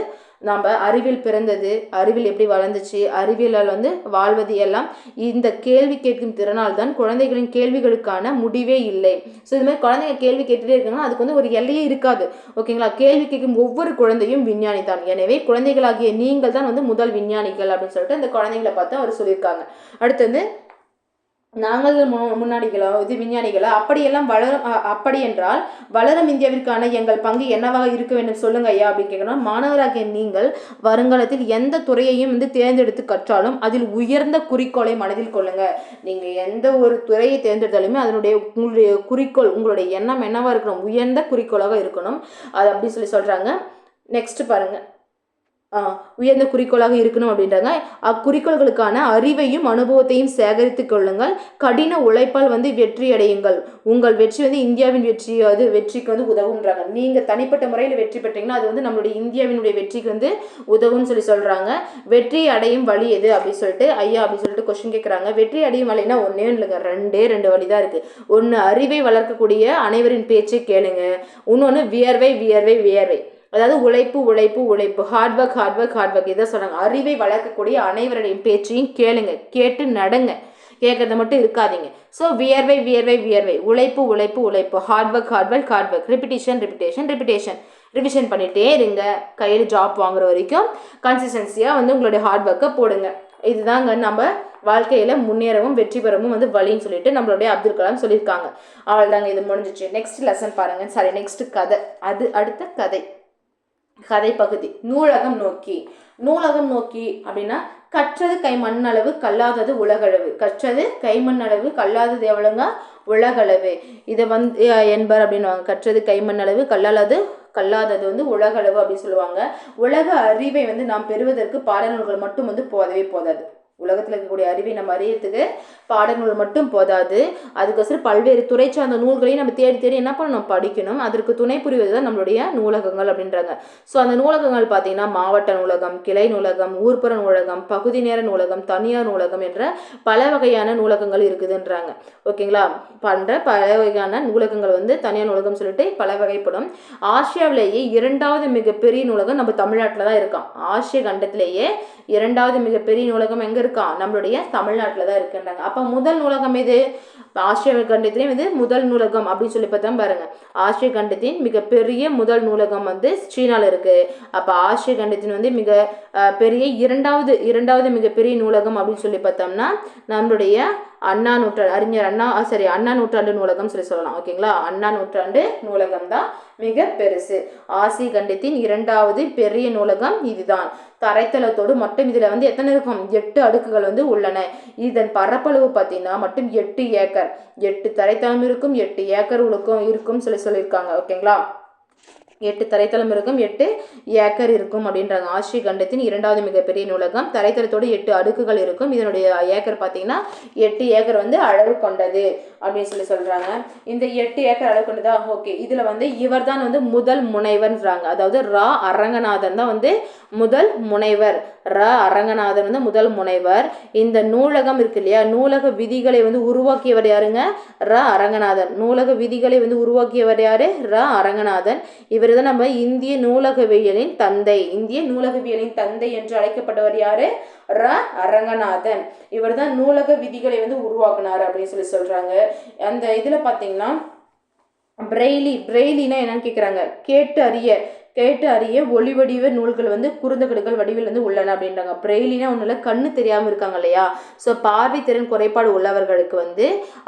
நம்ம அறிவியல் பிறந்தது, அறிவியல் எப்படி வளர்ந்துச்சு, அறிவியலால் வந்து வாழ்வது எல்லாம் இந்த கேள்வி கேட்கும் திறனால் தான். குழந்தைகளின் கேள்விகளுக்கான முடிவே இல்லை. ஸோ இது மாதிரி குழந்தைங்க கேள்வி கேட்டுட்டே இருக்காங்கன்னா அதுக்கு வந்து ஒரு எல்லையே இருக்காது. ஓகேங்களா, கேள்வி கேட்கும் ஒவ்வொரு குழந்தையும் விஞ்ஞானி தான். எனவே குழந்தைகளாகிய நீங்கள் தான் வந்து முதல் விஞ்ஞானிகள் அப்படின்னு சொல்லிட்டு இந்த குழந்தைங்களை பார்த்து அவர் சொல்லியிருக்காங்க. அடுத்தது, நாங்கள் முன்னாடிகளோ இது விஞ்ஞானிகளோ அப்படியெல்லாம் அப்படி என்றால் வளரும் இந்தியாவிற்கான எங்கள் பங்கு என்னவாக இருக்க வேண்டும் சொல்லுங்க ஐயா அப்படின்னு கேட்கணும். மாணவராகிய நீங்கள் வருங்காலத்தில் எந்த துறையையும் வந்து தேர்ந்தெடுத்து கற்றாலும் அதில் உயர்ந்த குறிக்கோளை மனதில் கொள்ளுங்க. நீங்கள் எந்த ஒரு துறையை தேர்ந்தெடுத்தாலுமே உங்களுடைய குறிக்கோள், உங்களுடைய எண்ணம் என்னவா இருக்கணும், உயர்ந்த குறிக்கோளாக இருக்கணும். அது அப்படி சொல்லி சொல்றாங்க. நெக்ஸ்ட் பாருங்க, உயர்ந்த குறிக்கோளாக இருக்கணும் அப்படின்றாங்க. அக்குறிக்கோள்களுக்கான அறிவையும் அனுபவத்தையும் சேகரித்து கொள்ளுங்கள். கடின உழைப்பால் வந்து வெற்றி அடையுங்கள். உங்கள் வெற்றி வந்து இந்தியாவின் வெற்றி, அது வெற்றிக்கு வந்து உதவுன்றாங்க. நீங்கள் தனிப்பட்ட முறையில் வெற்றி பெற்றீங்கன்னா அது வந்து நம்மளுடைய இந்தியாவினுடைய வெற்றிக்கு வந்து உதவும்னு சொல்கிறாங்க. வெற்றி அடையும் வழி எது அப்படின்னு சொல்லிட்டு ஐயா அப்படின்னு சொல்லிட்டு கொஸ்டின் கேட்குறாங்க. வெற்றி அடையும் வழினா ஒன்றே இல்லைங்க, ரெண்டு வழி தான் இருக்குது. ஒன்று அறிவை வளர்க்கக்கூடிய அனைவரின் பேச்சை கேளுங்க. இன்னொன்று வியர்வை வியர்வை வியர்வை, அதாவது உழைப்பு உழைப்பு உழைப்பு, ஹார்ட் ஒர்க் இதை சொல்கிறாங்க. அறிவை வளர்க்கக்கூடிய அனைவருடைய பேச்சையும் கேளுங்க, கேட்டு நடங்க, கேட்கறத மட்டும் இருக்காதீங்க. ஸோ வியர்வை வியர்வை வியர்வை, உழைப்பு உழைப்பு உழைப்பு, ஹார்ட் ஒர்க் ரிப்பிட்டேஷன் ரிவிஷன் பண்ணிகிட்டே இருங்க. கையில் ஜாப் வாங்குற வரைக்கும் கன்சிஸ்டன்சியாக வந்து உங்களுடைய ஹார்ட் ஒர்க்கை போடுங்க. இதுதாங்க நம்ம வாழ்க்கையில் முன்னேறவும் வெற்றி பெறவும் வந்து வழின்னு சொல்லிட்டு நம்மளுடைய அப்துல் கலாம் சொல்லியிருக்காங்க. அவள்தாங்க, இது முடிஞ்சிச்சு. நெக்ஸ்ட் லெசன் பாருங்க. நெக்ஸ்ட் கதை, அது அடுத்த கதை பகுதி. நூலகம் நோக்கி அப்படின்னா கற்றது கைமண்ணளவு கல்லாதது உலகளவு. கற்றது கைமண்ணளவு கல்லாதது எவ்வளோங்க? உலகளவு. இதை வந்து என்பர் அப்படின்வாங்க. கற்றது கைமண்ணளவு கல்லாதது வந்து உலகளவு அப்படின்னு சொல்லுவாங்க. உலக அறிவை வந்து நாம் பெறுவதற்கு பாடநூல்கள் மட்டும் வந்து போதாது. உலகத்தில் இருக்கக்கூடிய அறிவை நம்ம அறியறதுக்கு பாடநூல் மட்டும் போதாது. அதுக்கோசரம் பல்வேறு துறை சார்ந்த நூல்களையும் நம்ம தேடி என்ன பண்ணணும்? படிக்கணும். அதற்கு துணை புரிவது தான் நம்மளுடைய நூலகங்கள் அப்படின்றாங்க. ஸோ அந்த நூலகங்கள் பார்த்தீங்கன்னா மாவட்ட நூலகம், கிளை நூலகம், ஊர்ப்புற நூலகம், பகுதி நேர நூலகம், தனியார் நூலகம் என்ற பல வகையான நூலகங்கள் இருக்குதுன்றாங்க. ஓகேங்களா? பல வகையான நூலகங்கள் வந்து தனியார் நூலகம் சொல்லிட்டு பல வகைப்படும். ஆசியாவிலேயே 2வது மிகப்பெரிய நூலகம் நம்ம தமிழ்நாட்டில் தான் இருக்கான். ஆசிய கண்டத்திலேயே 2வது மிகப்பெரிய நூலகம் எங்கே இருக்கான்? நம்மளுடைய தமிழ்நாட்டில் தான் இருக்குன்றாங்க. அப்போ முதல் நூலகம் இது ஆசிய கண்டத்திலேயே இது முதல் நூலகம் அப்படின்னு சொல்லி பார்த்தா பாருங்க. ஆசிய கண்டத்தின் மிகப்பெரிய முதல் நூலகம் வந்து சீனாவில் இருக்கு. அப்போ ஆசிய கண்டத்தின் வந்து மிக பெரிய இரண்டாவது மிகப்பெரிய நூலகம் அப்படின்னு சொல்லி பார்த்தோம்னா நம்மளுடைய அண்ணா நூற்றாண்டு நூலகம் சொல்லலாம். ஓகேங்களா? அண்ணா நூற்றாண்டு நூலகம் தான் மிக பெருசு. ஆசிய கண்டத்தின் 2வது பெரிய நூலகம் இதுதான். தரைத்தளத்தோடு மட்டும் இதில் வந்து எத்தனை இருக்கும்? 8 அடுக்குகள் வந்து உள்ளன. இதன் பரப்பளவு பார்த்தீங்கன்னா மட்டும் 8 ஏக்கர். 8 தரைத்தளம் இருக்கும், 8 ஏக்கர் இருக்கும் சொல்லியிருக்காங்க. ஓகேங்களா? 8 தரைத்தளம் இருக்கும், 8 ஏக்கர் இருக்கும் அப்படின்றாங்க. ஆசிய கண்டத்தின் 2வது மிகப்பெரிய நூலகம். தரைத்தளத்தோடு 8 அடுக்குகள் இருக்கும். இதனுடைய ஏக்கர் பார்த்தீங்கன்னா 8 ஏக்கர் வந்து அளவு கொண்டது அப்படின்னு சொல்றாங்க. இந்த 8 ஏக்கர் அளவு கொண்டதா? ஓகே. இதுல வந்து இவர் தான் வந்து முதல் முனைவர்ன்றாங்க. அதாவது ரா அரங்கநாதன் தான் வந்து முதல் முனைவர். அரங்கநாதன் வந்து முதல் முனைவர். இந்த நூலகம் இருக்கு இல்லையா, நூலக விதிகளை வந்து உருவாக்கியவர் யாருங்க? அரங்கநாதன். நூலக விதிகளை வந்து உருவாக்கியவர் யாரு? அரங்கநாதன். இவர் தான் நம்ம இந்திய நூலகவியலின் தந்தை என்று அழைக்கப்பட்டவர் யாரு? அரங்கநாதன். இவர் தான் நூலக விதிகளை வந்து உருவாக்குனார் அப்படின்னு சொல்றாங்க. அந்த இதுல பாத்தீங்கன்னா பிரெய்லினா என்னன்னு கேக்குறாங்க. கேட்டு அறிய ஒளி வடிவ நூல்கள் வந்து குறுந்தகடுகள் வடிவில் வந்து உள்ளன அப்படின்றாங்க. பிரெய்லினா ஒன்றும் இல்லை, கண்ணு தெரியாமல் இருக்காங்க இல்லையா, ஸோ பார்வை திறன் குறைபாடு உள்ளவர்களுக்கு வந்து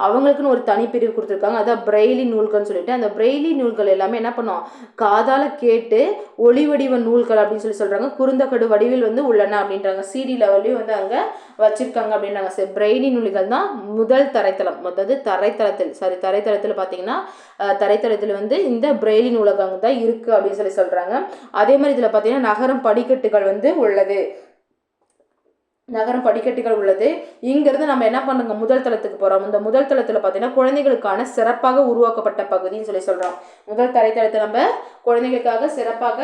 அவங்களுக்குன்னு ஒரு தனிப்பிரிவு கொடுத்துருக்காங்க. அதான் பிரெய்லி நூல்கள்னு சொல்லிட்டு அந்த பிரெய்லி நூல்கள் எல்லாமே என்ன பண்ணோம்? காதால கேட்டு ஒளி வடிவ நூல்கள் அப்படின்னு சொல்றாங்க. குறுந்தகடு வடிவில் வந்து உள்ளன அப்படின்றாங்க. சிடி லெவல்லையும் வந்து அங்கே வச்சிருக்காங்க அப்படின்றாங்க. சரி, பிரெய்லி நூல்கள் தான் முதல் தரைத்தளம். அதாவது தரைத்தளத்தில் பார்த்தீங்கன்னா தரைத்தளத்தில் வந்து இந்த பிரெய்லி நூலகம் தான் இருக்கு அப்படின்னு சொல்றாங்க. அதே மாதிரி இதுல பாத்தீங்கன்னா நகரம் படிக்கட்டுகள் வந்து உள்ளது. இங்கிருந்து நம்ம என்ன பண்ணுங்க, முதல் தளத்துக்கு போறோம். இந்த முதல் தளத்துல பாத்தீங்கன்னா குழந்தைகளுக்கான சிறப்பாக உருவாக்கப்பட்ட பகுதின்னு சொல்றோம். முதல் தரைத்தளத்தை நம்ம குழந்தைகளுக்காக சிறப்பாக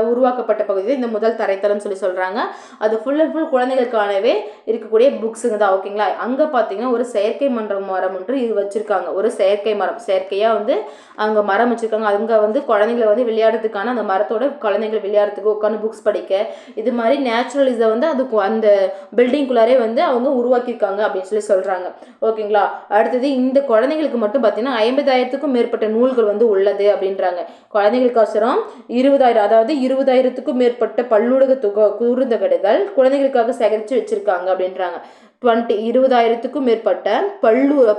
உருவாக்கப்பட்ட பகுதி இந்த முதல் தரைத்தளம் சொல்றாங்க. அது ஃபுல் அண்ட் ஃபுல் குழந்தைகளுக்கானவே இருக்கக்கூடிய புக்ஸுங்க தான். ஓகேங்களா? அங்கே பார்த்தீங்கன்னா ஒரு செயற்கை மரம் ஒன்று இது வச்சிருக்காங்க. ஒரு செயற்கையாக வந்து அங்கே மரம் வச்சிருக்காங்க. அங்கே வந்து குழந்தைங்களை வந்து விளையாடுறதுக்கான அந்த மரத்தோட குழந்தைகள் விளையாடுறதுக்கு உட்காந்து புக்ஸ் படிக்க இது மாதிரி நேச்சுரலிஸை வந்து அதுக்கு அந்த பில்டிங்குள்ளாரே வந்து அவங்க உருவாக்கியிருக்காங்க அப்படின்னு சொல்றாங்க. ஓகேங்களா? அடுத்தது இந்த குழந்தைங்களுக்கு மட்டும் பார்த்தீங்கன்னா 50,000க்கும் மேற்பட்ட நூல்கள் வந்து உள்ளது அப்படின்றாங்க. குழந்தைகளுக்கு அவசரம் 20,000, அதாவது 20,000க்கும் மேற்பட்ட பல்லுலக குறுந்தகடுகள் குழந்தைகளுக்காக சேகரித்து வச்சிருக்காங்க அப்படின்றாங்க. 20,000க்கும் மேற்பட்ட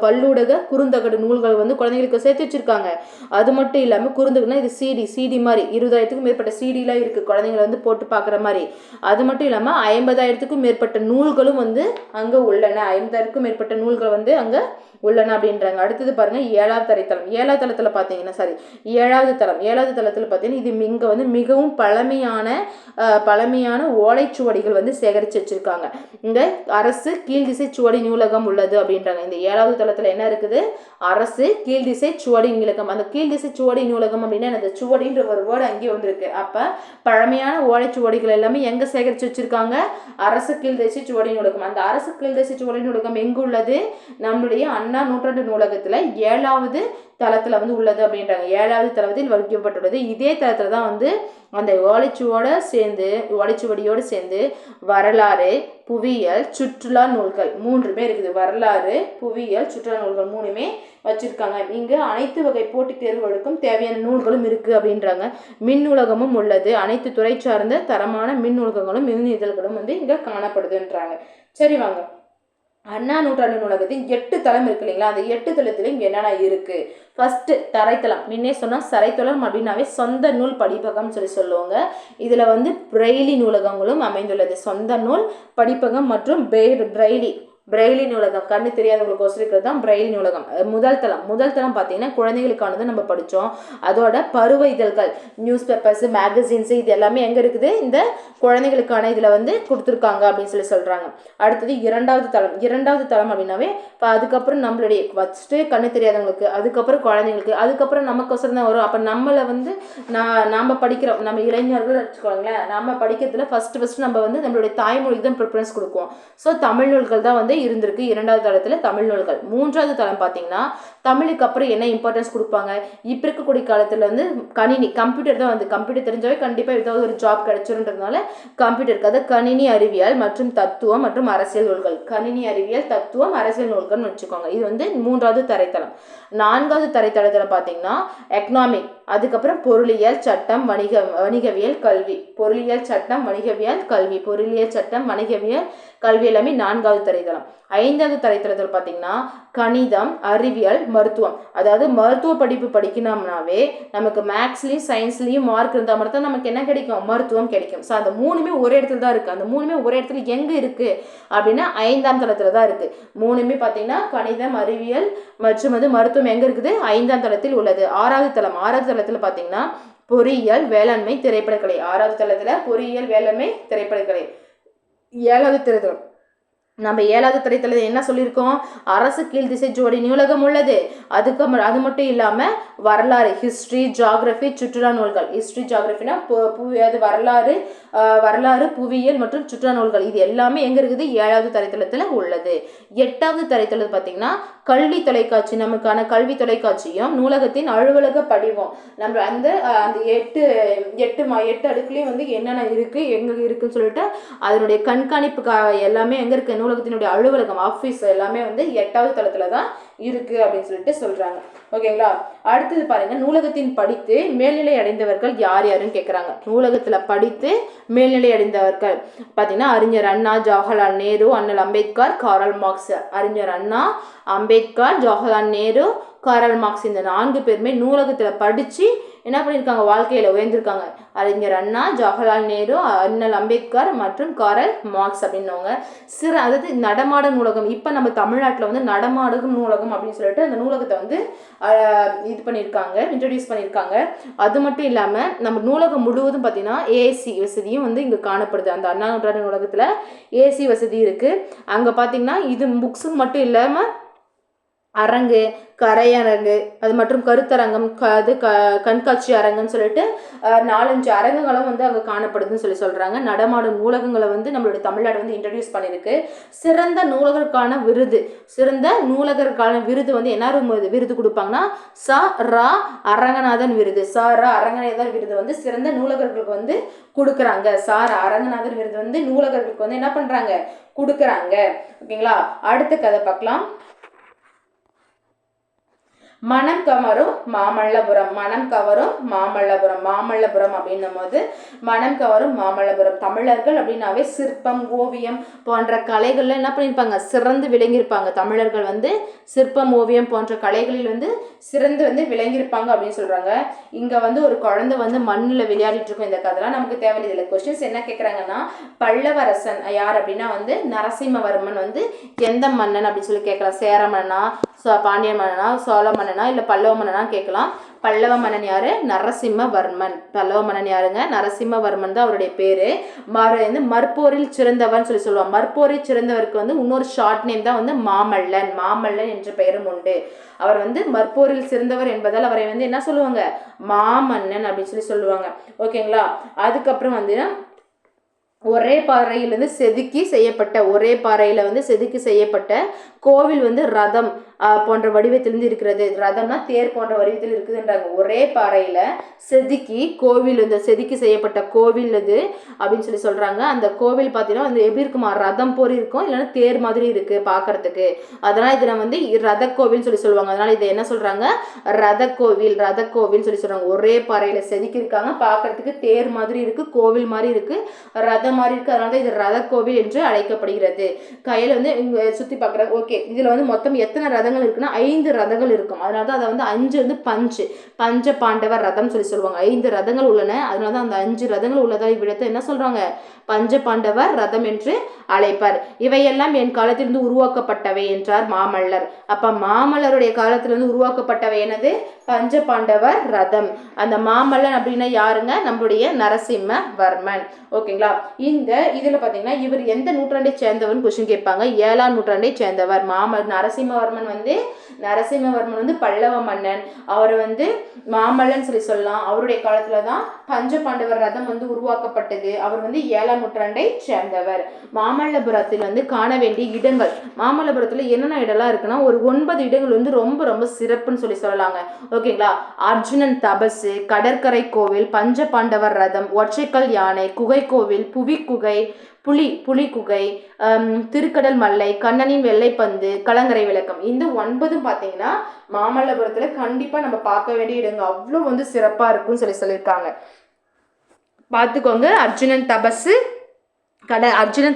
பல்லூடக குறுந்தகடு நூல்கள் வந்து குழந்தைங்களுக்கு சேர்த்து வச்சிருக்காங்க. அது மட்டும் இல்லாமல் குறுந்தகடுனா இது சிடி மாதிரி 20,000க்கும் மேற்பட்ட சிடிலாம் இருக்குது குழந்தைங்களை வந்து போட்டு பார்க்குற மாதிரி. அது மட்டும் இல்லாமல் 50,000க்கும் மேற்பட்ட நூல்களும் வந்து அங்கே உள்ளன. 50,000க்கும் மேற்பட்ட நூல்கள் வந்து அங்கே உள்ளன அப்படின்றாங்க. அடுத்தது பாருங்க 7வது தரைத்தளம். 7வது தளத்தில் பார்த்தீங்கன்னா ஏழாவது தளத்தில் பார்த்தீங்கன்னா இது இங்கே வந்து மிகவும் பழமையான ஓலைச்சுவடிகள் வந்து சேகரித்து வச்சிருக்காங்க. இங்க அரசு கீழ்திசை சுவடி நூலகம் உள்ளது அப்படின்றாங்க. இந்த 7வது தளத்தில் என்ன இருக்குது? அரசு கீழ்திசை சுவடி நூலகம். அந்த கீழ்திசை சுவடி நூலகம் அப்படின்னா அந்த சுவடின்ற ஒரு வேர்டு அங்கேயே வந்திருக்கு. அப்ப பழமையான ஓலைச்சுவடிகள் எல்லாமே எங்க சேகரித்து வச்சிருக்காங்க? அரசு கீழ்திசை சுவடி நூலகம். அந்த அரசு கீழ்திசை சுவடி நூலகம் எங்கு உள்ளது? நம்மளுடைய அண்ணா நூற்றாண்டு நூலகத்துல 7வது தளத்துல வந்து உள்ளது அப்படின்றாங்க. 7வது தளத்தில் வைக்கப்பட்டுள்ளது. இதே தளத்துல தான் வந்து அந்த ஓலைச்சுவடியோடு சேர்ந்து வரலாறு, புவியியல், சுற்றுலா நூல்கள் 3மே இருக்குது. வரலாறு, புவியியல், சுற்றுலா நூல்கள் 3மே வச்சிருக்காங்க. இங்கு அனைத்து வகை போட்டித் தேர்வுகளுக்கும் தேவையான நூல்களும் இருக்கு அப்படின்றாங்க. மின் நூலகமும் உள்ளது. அனைத்து துறை சார்ந்த தரமான மின் நூலகங்களும் மின் இதழ்களும் வந்து இங்க காணப்படுதுன்றாங்க. சரி வாங்க, அண்ணா நூற்றாண்டு நூலகத்தின் 8 தளம் இருக்கு இல்லைங்களா? அந்த 8 தளத்துல இங்க என்னென்ன இருக்கு? ஃபர்ஸ்ட் தரைத்தளம். முன்னே சொன்னா சரைத்தளம் அப்படின்னாவே சொந்த நூல் படிப்பகம் சொல்லுவாங்க. இதுல வந்து பிரெய்லி நூலகங்களும் அமைந்துள்ளது. சொந்த நூல் படிப்பகம் மற்றும் பிரெய்லி நூலகம். கண்ணு தெரியாதவங்களுக்கு இருக்கிறது தான் பிரெய்லி நூலகம். முதல் தளம் பார்த்தீங்கன்னா குழந்தைகளுக்கானது நம்ம படித்தோம். அதோட பருவ இதழ்கள், நியூஸ் பேப்பர்ஸ், மேகசின்ஸ் இது எல்லாமே எங்கே இருக்குது? இந்த குழந்தைகளுக்கான இதில் வந்து கொடுத்துருக்காங்க அப்படின்னு சொல்கிறாங்க. அடுத்தது 2வது தளம் அப்படின்னாவே இப்போ அதுக்கப்புறம் நம்மளுடைய ஃபஸ்ட்டு கண்ணு தெரியாதவங்களுக்கு, அதுக்கப்புறம் குழந்தைங்களுக்கு, அதுக்கப்புறம் நமக்கு ஒசரம் தான் வரும். அப்போ நம்மளை வந்து நாம் படிக்கிறோம், நம்ம இளைஞர்கள் வச்சுக்கோங்களேன், நம்ம படிக்கிறதுல ஃபஸ்ட்டு நம்ம வந்து நம்மளுடைய தாய்மொழிக்கு தான் ப்ரிஃபரன்ஸ் கொடுக்குவோம். ஸோ தமிழ் நூல்கள் தான் வந்து இருந்திருக்கு 2வது தளத்துல தமிழ் நூல்கள். 3வது தளம் பார்த்தீங்கன்னா தமிழுக்கு அப்புறம் என்ன இம்பார்ட்டன்ஸ் கொடுப்பாங்க? இப்போ இருக்கக்கூடிய காலத்துல வந்து கணினி, கம்ப்யூட்டர் தான் வந்து. கம்ப்யூட்டர் தெரிஞ்சாவே கண்டிப்பாக ஏதாவது ஒரு ஜாப் கிடைச்சிருன்றதுனால கம்ப்யூட்டருக்கு அது கணினி அறிவியல் மற்றும் தத்துவம் மற்றும் அரசியல் நூல்கள். கணினி அறிவியல், தத்துவம், அரசியல் நூல்கள்னு வச்சுக்கோங்க. இது வந்து 3வது தரைத்தளம். 4வது தரைத்தளத்தில் பார்த்தீங்கன்னா எக்கனாமிக், அதுக்கப்புறம் பொருளியல், சட்டம், வணிகவியல், கல்வி. பொருளியல், சட்டம், வணிகவியல், கல்வி எல்லாமே 4வது தரைத்தளம். 5வது தரைத்தளத்தில் பார்த்தீங்கன்னா கணிதம், அறிவியல், மருத்துவம். அதாவது மருத்துவ படிப்பு படிக்கணும்னாவே நமக்கு மேக்ஸ்லையும் சயின்ஸ்லையும் மார்க் இருந்தால் மட்டும் தான் நமக்கு என்ன கிடைக்கும்? மருத்துவம் கிடைக்கும். ஸோ அந்த 3மே ஒரே இடத்துல தான் இருக்குது. அந்த 3மே ஒரே இடத்துல எங்கே இருக்குது அப்படின்னா 5ஆம் தளத்தில் தான் இருக்குது. 3மே பார்த்தீங்கன்னா கணிதம், அறிவியல் மற்றும் வந்து மருத்துவம் எங்கே இருக்குது? 5ஆம் தளத்தில் உள்ளது. 6வது தளத்தில் பார்த்தீங்கன்னா பொறியியல், வேளாண்மை, திரைப்படக்கலை. 6வது தளத்தில் பொறியியல், வேளாண்மை, திரைப்படக்கலை. 7வது தளம் நம்ம 7வது தரைத்தளத்தில் என்ன சொல்லியிருக்கோம்? அரசு கீழ்திசை சுவடி நூலகம் உள்ளது. அது மட்டும் இல்லாமல் வரலாறு, ஹிஸ்ட்ரி, ஜியாகிரபி, சுற்றுலா நூல்கள். ஹிஸ்ட்ரி, ஜியாகிரபினா அது வரலாறு, புவியியல் மற்றும் சுற்றுலா நூல்கள். இது எல்லாமே எங்கே இருக்குது? 7வது தரைத்தளத்தில் உள்ளது. 8வது தரைத்தளத்தில் பார்த்தீங்கன்னா கல்வி தொலைக்காட்சி. நமக்கான கல்வி தொலைக்காட்சியும் நூலகத்தின் அலுவலக படிவம். நம்ம அந்த 8 அடுக்குலையும் வந்து என்னென்ன இருக்குது, எங்கே இருக்குன்னு சொல்லிட்டு அதனுடைய கண்காணிப்பு எல்லாமே எங்கே இருக்குது? நூலகத்தினுடைய அலுவலகம், ஆஃபீஸ் எல்லாமே வந்து 8வது தளத்துல தான் இருக்கு அப்படின்னு சொல்லிட்டு சொல்றாங்க. ஓகேங்களா? அடுத்தது பாருங்க, நூலகத்தின் படித்து மேல்நிலை அடைந்தவர்கள் யார் யாருன்னு கேட்குறாங்க. நூலகத்துல படித்து மேல்நிலை அடைந்தவர்கள் பார்த்தீங்கன்னா அறிஞர் அண்ணா, ஜவஹர்லால் நேரு, அண்ணல் அம்பேத்கர், காரல் மார்க்ஸ். அறிஞர் அண்ணா, அம்பேத்கர், ஜவஹர்லால் நேரு, காரல் மார்க்ஸ் இந்த 4 பேருமே நூலகத்துல படிச்சு என்ன பண்ணியிருக்காங்க? வாழ்க்கையில உயர்ந்திருக்காங்க. அறிஞர் அண்ணா, ஜவஹர்லால் நேரு, அண்ணல் அம்பேத்கர் மற்றும் காரல் மார்க்ஸ் அப்படின்னவங்க. அதாவது நடமாடும் நூலகம். இப்போ நம்ம தமிழ்நாட்டில் வந்து நடமாடும் நூலகம் அப்படின்னு சொல்லிட்டு அந்த நூலகத்தை வந்து இன்ட்ரடியூஸ் பண்ணியிருக்காங்க. அது மட்டும் இல்லாமல் நம்ம நூலகம் முழுவதும் பார்த்தீங்கன்னா ஏசி வசதியும் வந்து இங்கே காணப்படுது. அந்த அண்ணா நூற்றாண்டு நூலகத்தில் ஏசி வசதி இருக்குது. அங்கே பார்த்தீங்கன்னா இது புக்ஸுக்கு மட்டும் இல்லாமல் அரங்கு, கரையரங்கு, அது மற்றும் கருத்தரங்கம், கண்காட்சி அரங்குன்னு சொல்லிட்டு 4-5 அரங்குகளும் வந்து அங்கே காணப்படுதுன்னு சொல்கிறாங்க. நடமாடும் நூலகங்களை வந்து நம்மளுடைய தமிழ்நாடு வந்து இன்ட்ரடியூஸ் பண்ணியிருக்கு. சிறந்த நூலகருக்கான விருது வந்து என்ன விருது கொடுப்பாங்கன்னா ச.ரா. அரங்கநாதன் விருது. ச.ரா. அரங்கநாதன் விருது வந்து சிறந்த நூலகர்களுக்கு வந்து கொடுக்குறாங்க. ச.ரா. அரங்கநாதன் விருது வந்து நூலகர்களுக்கு வந்து என்ன பண்ணுறாங்க? கொடுக்குறாங்க. ஓகேங்களா? அடுத்த கதை பார்க்கலாம். மனம் கவரும் மாமல்லபுரம். மனம் கவரும் மாமல்லபுரம். மாமல்லபுரம் அப்படின்னும் போது மனம் கவரும் மாமல்லபுரம். தமிழர்கள் அப்படின்னாவே சிற்பம், ஓவியம் போன்ற கலைகள்ல என்ன பண்ணியிருப்பாங்க, சிறந்து விளங்கியிருப்பாங்க. தமிழர்கள் வந்து சிற்பம், ஓவியம் போன்ற கலைகளில் வந்து சிறந்து வந்து விளங்கியிருப்பாங்க அப்படின்னு சொல்றாங்க. இங்க வந்து ஒரு குழந்தை வந்து மண்ணில் விளையாடிட்டு இருக்கும். இந்த கதைலாம் நமக்கு தேவையில்லை. இதில் கொஸ்டின்ஸ் என்ன கேட்குறாங்கன்னா, பல்லவரசன் யார் அப்படின்னா வந்து நரசிம்மவர்மன் வந்து எந்த மன்னன் அப்படின்னு சொல்லி கேட்கலாம். சேர மன்னனா, பாண்டிய மன்னனா, சோழ மன்னனா, இல்லை பல்லவ மன்னனா கேட்கலாம். பல்லவ மன்னன் யாரு? நரசிம்மவர்மன். பல்லவ மன்னன் யாருங்க? நரசிம்மவர்மன் தான் அவருடைய பேரு. வந்து மற்போரில் சிறந்தவன் சொல்லி சொல்லுவாங்க. மற்போரில் சிறந்தவருக்கு வந்து இன்னொரு ஷார்ட் நேம் தான் வந்து மாமல்லன். மாமல்லன் என்ற பெயரும் உண்டு. அவர் வந்து மற்போரில் சிறந்தவர் என்பதால் அவரை வந்து என்ன சொல்லுவாங்க, மாமன்னன் அப்படின்னு சொல்லி சொல்லுவாங்க. ஓகேங்களா. அதுக்கப்புறம் வந்து ஒரே பாறையிலிருந்து செதுக்கி செய்யப்பட்ட கோவில் வந்து ரதம் போன்ற வடிவத்திலிருந்து இருக்கிறது. ரதம்னா தேர் போன்ற வடிவத்தில் இருக்குதுன்றாங்க. ஒரே பாறையில செதுக்கி செய்யப்பட்ட கோவில் இது அப்படின்னு சொல்லி சொல்றாங்க. அந்த கோவில் பார்த்தீங்கன்னா வந்து எப்படி இருக்குமா, ரதம் போரி இருக்கும், இல்லைன்னா தேர் மாதிரி இருக்கு பார்க்கறதுக்கு. அதனால இதை வந்து ரத கோவில் சொல்லி சொல்லுவாங்க. அதனால இதை என்ன சொல்றாங்க, ரத கோவில் சொல்லி சொல்றாங்க. ஒரே பாறையில செதுக்கி இருக்காங்க, பார்க்கறதுக்கு தேர் மாதிரி இருக்கு, கோவில் மாதிரி இருக்கு, ரதம் மாதிரி இருக்கு. அதனால இது ரத கோவில் என்று அழைக்கப்படுகிறது. கையில வந்து சுத்தி பார்க்குறாங்க. ஓகே, இதுல வந்து மொத்தம் எத்தனை ரதங்கள் இருக்குன்னா 5 ரதங்கள் இருக்கும். அதனால தான் அதை வந்து 5 வந்து பஞ்ச பாண்டவர் ரதம் சொல்லி சொல்லுவாங்க. 5 ரதங்கள் உள்ளன. அதனால தான் அந்த 5 ரதங்கள் உள்ளதால் இவ்விடத்தை என்ன சொல்றாங்க, பஞ்ச பாண்டவர் ரதம் என்று அழைப்பார். இவையெல்லாம் என் காலத்திலிருந்து உருவாக்கப்பட்டவை என்றார் மாமல்லர். அப்ப மாமல்லருடைய காலத்திலிருந்து உருவாக்கப்பட்டவை என்னது, பஞ்ச பாண்டவர் ரதம். அந்த மாமல்லன் அப்படின்னா யாருங்க, நம்மளுடைய நரசிம்மவர்மன். ஓகேங்களா. இந்த இதுல பாத்தீங்கன்னா இவர் எந்த நூற்றாண்டை சேர்ந்தவன் கொஸ்டின் கேட்பாங்க. 7ஆம் நூற்றாண்டை சேர்ந்தவர். நரசிம்மவர்மன் வந்து பல்லவ மன்னன். அவர் வந்து மாமல்லன் சொல்லி சொல்லலாம். அவருடைய காலத்துலதான் பஞ்ச பாண்டவர் ரதம் வந்து உருவாக்கப்பட்டது. அவர் வந்து 7ஆம் நூற்றாண்டை சேர்ந்தவர். மாமல்லபுரத்தில் வந்து காண வேண்டிய இடங்கள், மாமல்லபுரத்துல என்னென்ன இடம்லாம் இருக்குன்னா ஒரு 9 இடங்கள் வந்து ரொம்ப ரொம்ப சிறப்புன்னு சொல்லி சொல்லலாங்க. ஓகேங்களா. அர்ஜுனன் தபசு, கடற்கரை கோவில், பஞ்ச பாண்டவர் ரதம், ஒற்றைக்கல் யானை, குகை கோவில், புவி குகை, புலி குகை, திருக்கடல் மல்லை, கண்ணனின் வெள்ளைப்பந்து, கலங்கரை விளக்கம். இந்த 9 பார்த்தீங்கன்னா மாமல்லபுரத்துல கண்டிப்பா நம்ம பார்க்க வேண்டிய இடங்க. அவ்வளோ வந்து சிறப்பா இருக்குன்னு சொல்லியிருக்காங்க. பார்த்துக்கோங்க. அர்ஜுனன்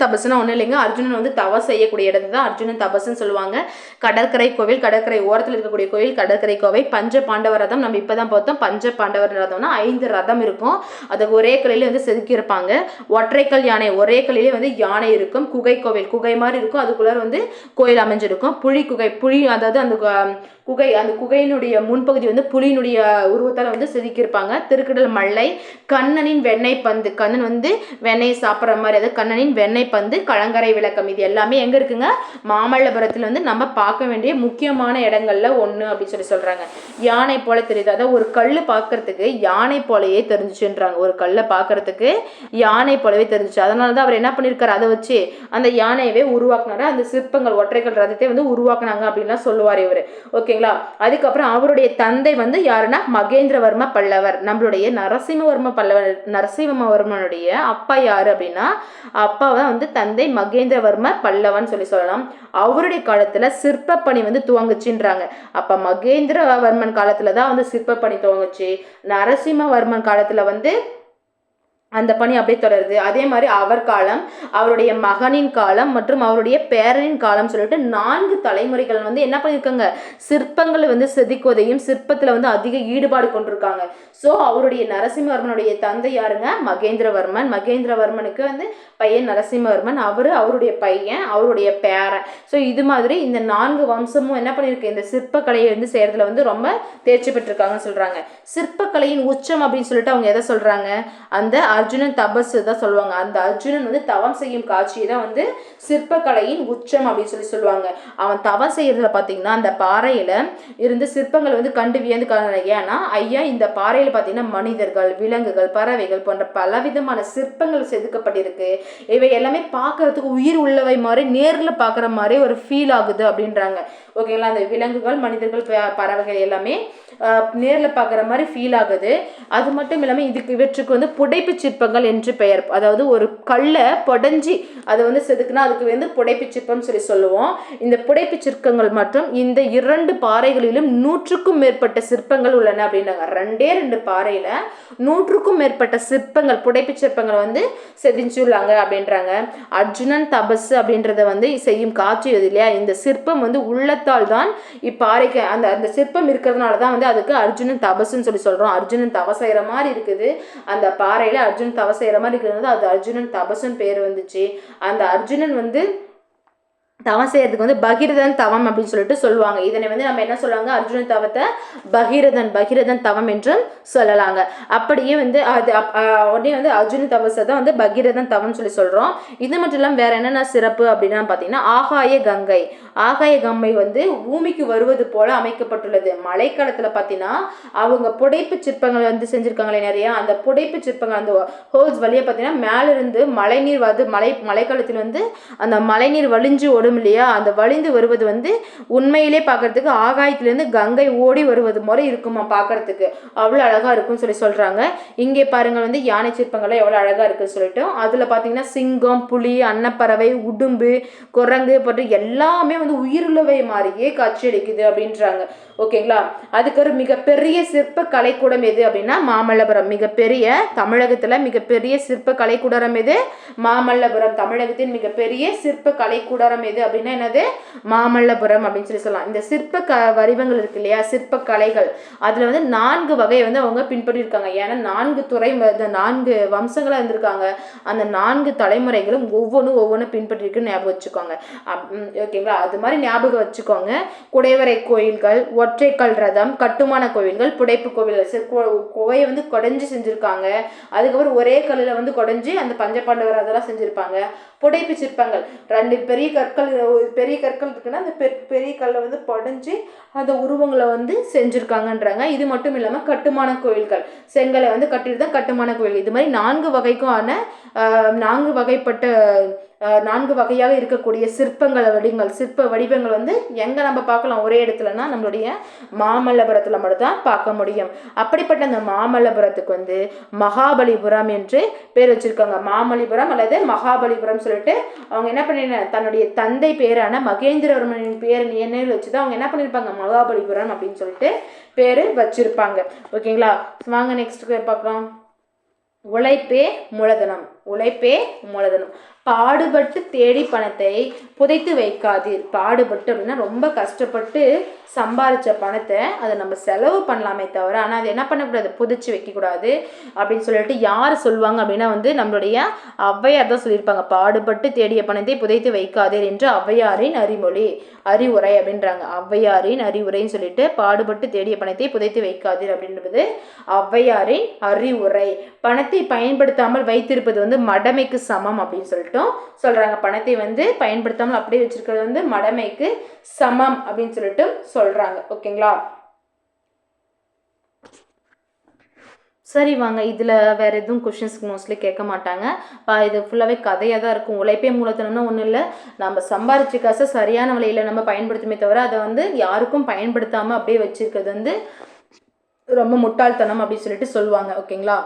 தபசுனா ஒன்றும் இல்லைங்க, அர்ஜுனன் வந்து தவம் செய்யக்கூடிய இடத்துல தான் அர்ஜுனன் தபசுன்னு சொல்லுவாங்க. கடற்கரை கோவில், கடற்கரை ஓரத்தில் இருக்கக்கூடிய கோவில் கடற்கரை கோவை. பஞ்ச பாண்டவர் ரதம் நம்ம இப்பதான் பார்த்தோம். பஞ்ச பாண்டவர் ரதம்னா 5 ரதம் இருக்கும். அதை ஒரே கல்லில வந்து செதுக்கி இருப்பாங்க. ஒற்றைக்கல் யானை, ஒரே கல்லிலே வந்து யானை இருக்கும். குகை கோவில், குகை மாதிரி இருக்கும், அதுக்குள்ள வந்து கோயில் அமைஞ்சிருக்கும். புலி அதாவது அந்த குகையினுடைய முன்பகுதி வந்து புலியினுடைய உருவத்தால் வந்து செதுக்கியிருப்பாங்க. திருக்கடல் மல்லை, கண்ணனின் வெண்ணெய் பந்து, கண்ணன் வந்து வெண்ணெய் சாப்பிட்ற மாதிரி, அதாவது கண்ணனின் வெண்ணெய் பந்து, கலங்கரை விளக்கம். இது எல்லாமே எங்க இருக்குங்க, மாமல்லபுரத்தில் வந்து நம்ம பார்க்க வேண்டிய முக்கியமான இடங்கள்ல ஒன்று அப்படின்னு சொல்றாங்க. யானை போல தெரியுது, அதாவது ஒரு கல் பார்க்கறதுக்கு யானை போலயே தெரிஞ்சுன்றாங்க. ஒரு கல்லை பார்க்கறதுக்கு யானை போலவே தெரிஞ்சிச்சு. அதனால தான் அவர் என்ன பண்ணியிருக்காரு, அதை வச்சு அந்த யானையவே உருவாக்குனாரு. அந்த சிற்பங்கள் ஒற்றைக்கல் ரதத்தை வந்து உருவாக்குனாங்க அப்படின்லாம் சொல்லுவார் இவர். ஓகே. அதுக்கப்புறம் அவருடைய தந்தை வந்து யாருன்னா மகேந்திரவர்ம பல்லவர். நம்மளுடைய நரசிம்மவர்மனுடைய அப்பா யாரு அப்படின்னா, அப்பாவை வந்து தந்தை மகேந்திரவர்ம பல்லவன் சொல்லலாம். அவருடைய காலத்துல சிற்ப பணி வந்து துவங்குச்சுன்றாங்க. அப்ப மகேந்திரவர்மன் காலத்துலதான் வந்து சிற்ப பணி துவங்குச்சு. நரசிம்மவர்மன் காலத்துல வந்து அந்த பணி அப்படியே தொடருது. அதே மாதிரி அவர் காலம், அவருடைய மகனின் காலம் மற்றும் அவருடைய பேரனின் காலம் சொல்லிட்டு 4 தலைமுறைகள் வந்து என்ன பண்ணியிருக்காங்க, சிற்பங்களை வந்து செதுக்குவதையும் சிற்பத்துல வந்து அதிக ஈடுபாடு கொண்டிருக்காங்க. ஸோ அவருடைய நரசிம்மவர்மனுடைய தந்தை யாருங்க, மகேந்திரவர்மன். மகேந்திரவர்மனுக்கு வந்து பையன் நரசிம்மவர்மன், அவருடைய பையன், அவருடைய பேரன். ஸோ இது மாதிரி இந்த 4 வம்சமும் என்ன பண்ணியிருக்கு, இந்த சிற்பக்கலையை வந்து செய்யறதுல வந்து ரொம்ப தேர்ச்சி பெற்றிருக்காங்கன்னு சொல்றாங்க. சிற்பக்கலையின் உச்சம் அப்படின்னு சொல்லிட்டு அவங்க எதை சொல்றாங்க, அந்த அர்ஜுனன் தபசு தான் சொல்லுவாங்க. அந்த அர்ஜுனன் வந்து தவம் செய்யும் காட்சியை தான் வந்து சிற்பக்கலையின் உச்சம் அப்படின்னு சொல்லுவாங்க. அவன் தவம் செய்யறதுல பாத்தீங்கன்னா அந்த பாறையில இருந்து சிற்பங்கள் வந்து கண்டு வியந்து. ஏன்னா ஐயா இந்த பாறையில பாத்தீங்கன்னா மனிதர்கள், விலங்குகள், பறவைகள் போன்ற பலவிதமான சிற்பங்கள் செதுக்கப்பட்டிருக்கு. இவை எல்லாமே பார்க்கறதுக்கு உயிர் உள்ளவை மாதிரி, நேர்ல பாக்குற மாதிரி ஒரு ஃபீல் ஆகுது அப்படின்றாங்க. ஓகேங்களா. அந்த விலங்குகள், மனிதர்கள், பறவைகள் எல்லாமே நேரில் பார்க்குற மாதிரி ஃபீல் ஆகுது. அது மட்டும் இல்லாமல் இவற்றுக்கு வந்து புடைப்பு சிற்பங்கள் என்று பெயர். அதாவது ஒரு கல்லை புடைஞ்சி அதை வந்து செதுக்குனா அதுக்கு வந்து புடைப்பு சிற்பம் சொல்லுவோம். இந்த புடைப்பு சிற்பங்கள் மற்றும் இந்த 2 பாறைகளிலும் 100க்கும் மேற்பட்ட சிற்பங்கள் உள்ளன அப்படின்னாங்க. 2 பாறையில 100க்கும் மேற்பட்ட சிற்பங்கள், புடைப்பு சிற்பங்களை வந்து செதுச்சுள்ளாங்க அப்படின்றாங்க. அர்ஜுனன் தபசு அப்படின்றத வந்து செய்யும் காட்சி எது இல்லையா, இந்த சிற்பம் வந்து உள்ளத்தால் தான் இப்பாறைக்கு அந்த சிற்பம் இருக்கிறதுனால தான் வந்து அதுக்கு அர்ஜுனன் தபசுன்னு சொல்றோம். அர்ஜுனன் தவம் செய்யற மாதிரி இருக்குது, அந்த பாறையில அர்ஜுனன் தவம் செய்யற மாதிரி இருக்கிறது, அது அர்ஜுனன் தபசுன்னு பேர் வந்துச்சு. அந்த அர்ஜுனன் வந்து தவம் செய்யறதுக்கு வந்து பகீரதன் தவம் அப்படின்னு சொல்லிட்டு சொல்லுவாங்க. இதனை வந்து நம்ம என்ன சொல்லுவாங்க, அர்ஜுன தவத்தை பகீரதன் தவம் என்றும் சொல்லலாங்க. அப்படியே வந்து அது உடனே வந்து அர்ஜுன தவசை தான் வந்து பகீரதன் தவம் சொல்றோம். இது மட்டும் இல்லாமல் வேற என்னென்ன சிறப்பு அப்படின்னா பார்த்தீங்கன்னா, ஆகாய கங்கை வந்து பூமிக்கு வருவது போல அமைக்கப்பட்டுள்ளது. மழைக்காலத்தில் பார்த்தீங்கன்னா அவங்க புடைப்பு சிற்பங்களை வந்து செஞ்சிருக்காங்களே நிறைய, அந்த புடைப்பு சிற்பங்கள் அந்த ஹோல்ஸ் வழியாக பார்த்தீங்கன்னா மேலிருந்து மழைநீர் வந்து மழைக்காலத்தில் வந்து அந்த மழைநீர் வழிஞ்சு ஓடும் இல்லையா, அந்த வழிந்து வருவது வந்து உண்மையிலே பார்க்கறதுக்கு ஆகாயத்திலேருந்து கங்கை ஓடி வருவது மாதிரி இருக்குமா, பார்க்கறதுக்கு அவ்வளோ அழகா இருக்கும்னு சொல்றாங்க. இங்கே பாருங்க வந்து யானை சிற்பங்கள்லாம் எவ்வளோ அழகா இருக்குன்னு சொல்லிட்டு, அதுல பார்த்தீங்கன்னா சிங்கம், புலி, அன்னப்பறவை, உடும்பு, குரங்கு போன்ற எல்லாமே வந்து உயிருள்ளவை மாதிரியே காட்சி அளிக்குது அப்படின்றாங்க. ஓகேங்களா. அதுக்கு ஒரு மிகப்பெரிய சிற்ப கலைக்கூடம் எது அப்படின்னா மாமல்லபுரம். மிகப்பெரிய தமிழகத்துல மிகப்பெரிய சிற்ப கலைக்கூடம் எது? மாமல்லபுரம். தமிழகத்தின் மிகப்பெரிய சிற்ப கலைக்கூடம் எது அப்படின்னா என்னது? மாமல்லபுரம் அப்படின்னு சொல்லலாம். இந்த சிற்ப வடிவங்கள் இருக்கு இல்லையா, சிற்ப கலைகள், அதுல வந்து 4 வகையை வந்து அவங்க பின்பற்றி இருக்காங்க. ஏன்னா 4 வம்சங்களா இருந்திருக்காங்க. அந்த 4 தலைமுறைகளும் ஒவ்வொன்றும் பின்பற்றி இருக்குன்னு ஞாபகம் வச்சுக்கோங்க. ஓகேங்களா. அது மாதிரி ஞாபகம் வச்சுக்கோங்க. குடைவரை கோயில்கள், ஒற்றைக்கல் ரதம், கட்டுமான கோவில்கள், புடைப்பு கோவில்கள், கோவையை வந்து கொடைஞ்சு செஞ்சிருக்காங்க. அதுக்கப்புறம் ஒரே கல்லில் வந்து கொடைஞ்சு அந்த பஞ்சபாண்டவர் அதெல்லாம் செஞ்சிருப்பாங்க. புடைப்பு சிற்பங்கள் 2 பெரிய கற்கள் இருக்குன்னா அந்த பெரிய கல்லை வந்து பொடைஞ்சு அந்த உருவங்களை வந்து செஞ்சிருக்காங்கன்றாங்க. இது மட்டும் இல்லாமல் கட்டுமான கோயில்கள், செங்கலை வந்து கட்டிட்டு கட்டுமான கோயில். இது மாதிரி 4 வகைக்கான 4 வகையாக இருக்கக்கூடிய சிற்ப வடிவங்கள் வந்து எங்க நம்ம பார்க்கலாம் ஒரே இடத்துலனா நம்மளுடைய மாமல்லபுரத்துல மட்டும்தான் பார்க்க முடியும். அப்படிப்பட்ட அந்த மாமல்லபுரத்துக்கு வந்து மகாபலிபுரம் என்று பேர் வச்சிருக்காங்க. மாமல்லிபுரம் அல்லது மகாபலிபுரம் சொல்லிட்டு அவங்க என்ன பண்ணிருக்காங்க, தன்னுடைய தந்தை பேரான மகேந்திரவர்மனின் பேரை நினைவில் வச்சுதான் அவங்க என்ன பண்ணிருப்பாங்க, மகாபலிபுரம் அப்படின்னு சொல்லிட்டு பேரு வச்சிருப்பாங்க. ஓகேங்களா. வாங்க நெக்ஸ்ட் பார்க்கலாம். உழைப்பே மூலதனம். பாடுபட்டு தேடி பணத்தை புதைத்து வைக்காதீர். பாடுபட்டு அப்படின்னா ரொம்ப கஷ்டப்பட்டு சம்பாதிச்ச பணத்தை அதை நம்ம செலவு பண்ணலாமே தவிர, ஆனால் அது என்ன பண்ணக்கூடாது, புதைச்சி வைக்கக்கூடாது அப்படின்னு சொல்லிட்டு யார் சொல்லுவாங்க அப்படின்னா வந்து நம்மளுடைய ஔவையார் தான் சொல்லியிருப்பாங்க. பாடுபட்டு தேடிய பணத்தை புதைத்து வைக்காதீர் என்று ஔவையாரின் அறிவுரை அப்படின்றாங்க. ஔவையாரின் அறிவுரைன்னு சொல்லிட்டு பாடுபட்டு தேடிய பணத்தை புதைத்து வைக்காதீர் அப்படின்றது ஔவையாரின் அறிவுரை. பணத்தை பயன்படுத்தாமல் வைத்திருப்பது வந்து மடமைக்கு சமம் அப்படின்னு சொல்லிட்டு சொல்றாங்க. பணத்தை வந்து பயன்படுத்தாமல் அப்படியே வச்சிருக்கிறது வந்து மடமைக்கு சமம் அப்படின்னு சொல்லிட்டு சொல்றாங்க. ஓகேங்களா. சரி வாங்க, இதில் வேறு எதுவும் கொஷின்ஸ்க்கு மோஸ்ட்லி கேட்க மாட்டாங்க. இது ஃபுல்லாகவே கதையாக தான் இருக்கும். உழைப்பே மூலதனம்னா ஒன்றும் இல்லை, நம்ம சம்பாரிச்ச காசை சரியான வழியில் நம்ம பயன்படுத்துமே தவிர அதை வந்து யாருக்கும் பயன்படுத்தாமல் அப்படியே வச்சிருக்கிறது வந்து ரொம்ப முட்டாள்தனம் அப்படின்னு சொல்லிட்டு சொல்லுவாங்க. ஓகேங்களா.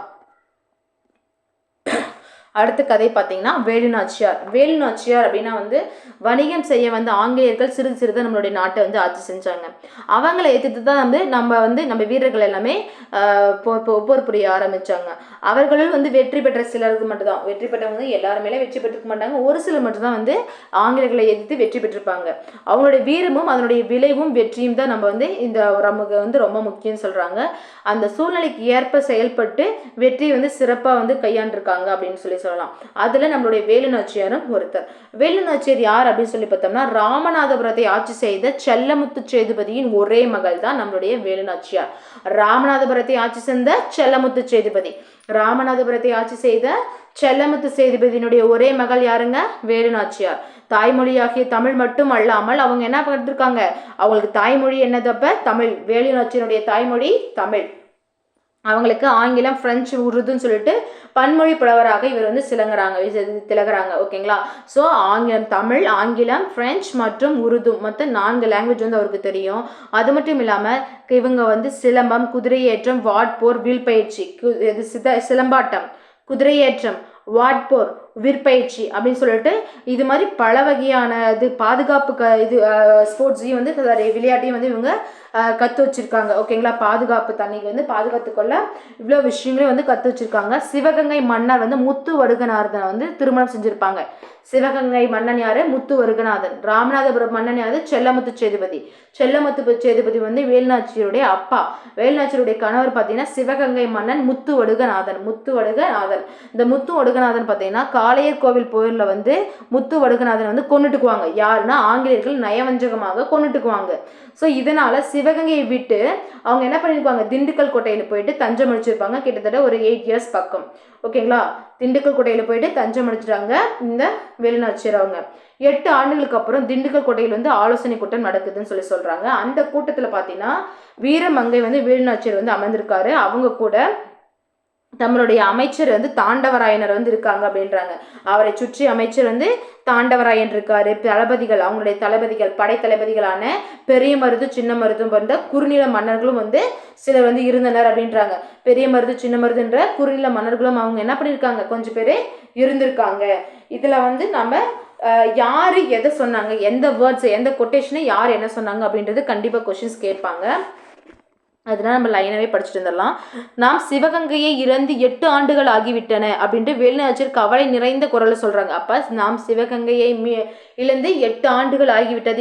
அடுத்த கதை பார்த்தீங்கன்னா வேலுநாச்சியார் அப்படின்னா வந்து வணிகம் செய்ய வந்து ஆங்கிலேயர்கள் சிறிது நம்மளுடைய நாட்டை வந்து ஆட்சி செஞ்சாங்க. அவங்களை எதிர்த்து தான் வந்து நம்ம வீரர்கள் எல்லாமே போர் புரிய ஆரம்பிச்சாங்க. அவர்களும் வந்து வெற்றி பெற்ற சிலருக்கு மட்டும்தான், வெற்றி பெற்றவங்க எல்லாருமே வெற்றி பெற்றுக்க மாட்டாங்க, ஒரு சிலர் மட்டும்தான் வந்து ஆங்கிலேயர்களை எதிர்த்து வெற்றி பெற்றிருப்பாங்க. அவங்களுடைய வீரமும் அதனுடைய விளைவும் வெற்றியும் தான் நம்ம வந்து இந்த நமக்கு வந்து ரொம்ப முக்கியம்னு சொல்றாங்க. அந்த சூழ்நிலைக்கு ஏற்ப செயல்பட்டு வெற்றி வந்து சிறப்பாக வந்து கையாண்டிருக்காங்க அப்படின்னு சொல்லலாம். அதுல நம்மளுடைய வேலுநாச்சியாரும் ஒருத்தர். வேலுநாச்சியார் யார் அப்படின்னு சொல்லி பார்த்தோம்னா, ராமநாதபுரத்தை ஆட்சி செய்த செல்லமுத்து சேதுபதியின் ஒரே மகள் தான் நம்மளுடைய வேலுநாச்சியார். ராமநாதபுரத்தை ஆட்சி செய்த செல்லமுத்து சேதுபதியினுடைய ஒரே மகள் யாருங்க, வேலுநாச்சியார். தாய்மொழியாகிய தமிழ் மட்டும் அல்லாமல் அவங்க என்ன பண்ணிருக்காங்க, அவங்களுக்கு தாய்மொழி என்னதப்ப தமிழ். வேலுநாச்சியருடைய தாய்மொழி தமிழ். அவங்களுக்கு ஆங்கிலம், பிரெஞ்சு, உருதுன்னு சொல்லிட்டு பன்மொழி புலவராக இவர் வந்து திலகுறாங்க. ஓகேங்களா. ஸோ ஆங்கிலம், தமிழ், ஆங்கிலம், பிரெஞ்சு மற்றும் உருது மொத்தம் 4 லாங்குவேஜ் வந்து அவருக்கு தெரியும். அது மட்டும் இல்லாமல் இவங்க வந்து சிலம்பம், குதிரையேற்றம், வாட்போர், வில் பயிற்சி, சிலம்பாட்டம், குதிரையேற்றம், வாட்போர், விற்பயிற்சி அப்படின்னு சொல்லிட்டு இது மாதிரி பல வகையான இது பாதுகாப்பு இது ஸ்போர்ட்ஸையும் வந்து விளையாட்டையும் வந்து இவங்க கற்று வச்சிருக்காங்க. ஓகேங்களா. பாதுகாப்பு தண்ணிக்கு வந்து பாதுகாத்துக்கொள்ள இவ்வளோ விஷயங்களையும் வந்து கற்று வச்சிருக்காங்க. சிவகங்கை மன்னர் வந்து முத்து வடுகநாதனை வந்து திருமணம் செஞ்சுருப்பாங்க. சிவகங்கை மன்னன் யாரு? முத்து வடுகநாதன். ராமநாதபுரம் மன்னன் யாரு? செல்லமுத்து சேதுபதி. செல்லமுத்து சேதுபதி வந்து வேலுநாச்சியருடைய அப்பா. வேலுநாச்சியருடைய கணவர் பார்த்தீங்கன்னா சிவகங்கை மன்னன் முத்து வடுகநாதன். இந்த முத்து வடுகநாதன் பார்த்தீங்கன்னா காளையர் கோவில் போரில் வந்து முத்து வடுகநாதன் வந்து கொன்னுட்டுக்குவாங்க. யாருன்னா ஆங்கிலேயர்கள் நயவஞ்சகமாக கொன்னுட்டுக்குவாங்க. ஸோ இதனால சிவகங்கையை விட்டு அவங்க என்ன பண்ணிருப்பாங்க, திண்டுக்கல் கோட்டையில் போயிட்டு தஞ்சம் அடிச்சிருப்பாங்க. கிட்டத்தட்ட ஒரு 8 இயர்ஸ் பக்கம். ஓகேங்களா. திண்டுக்கல் கோட்டையில் போயிட்டு தஞ்சம் அடிச்சிட்டாங்க இந்த வேலுநாச்சியார். அவங்க 8 ஆண்டுகளுக்கு அப்புறம் திண்டுக்கல் கோட்டையில் வந்து ஆலோசனை கூட்டம் நடக்குதுன்னு சொல்றாங்க. அந்த கூட்டத்தில் பார்த்தீங்கன்னா வீரமங்கை வந்து வேலுநாச்சியார் வந்து அமர்ந்திருக்காரு. அவங்க கூட நம்மளுடைய அமைச்சர் வந்து தாண்டவராயனர் வந்து இருக்காங்க அப்படின்றாங்க. அவரை சுற்றி அமைச்சர் வந்து தாண்டவராயன் இருக்காரு. தளபதிகள், அவங்களுடைய தளபதிகள், படை தளபதிகளான பெரிய மருது, சின்ன மருதும் போன்ற குறுநில மன்னர்களும் வந்து சிலர் வந்து இருந்தனர் அப்படின்றாங்க. பெரிய மருது, சின்ன மருதுன்ற குறுநில மன்னர்களும் அவங்க என்ன பண்ணியிருக்காங்க, கொஞ்சம் பேர் இருந்திருக்காங்க. இதுல வந்து நம்ம யாரு எதை சொன்னாங்க, எந்த வேர்ட்ஸ், எந்த கொட்டேஷனை யார் என்ன சொன்னாங்க அப்படின்றது கண்டிப்பாக கொஸ்டின்ஸ் கேட்பாங்க. அதனால நம்ம லைனாவே படிச்சுட்டு வந்துடலாம். நாம் சிவகங்கையை இறந்து 8 ஆண்டுகள் ஆகிவிட்டன அப்படின்ட்டு வேலுநாச்சியார் கவலை நிறைந்த குரலை சொல்றாங்க. அப்ப நாம் சிவகங்கையை இழந்து 8 ஆண்டுகள் ஆகிவிட்டது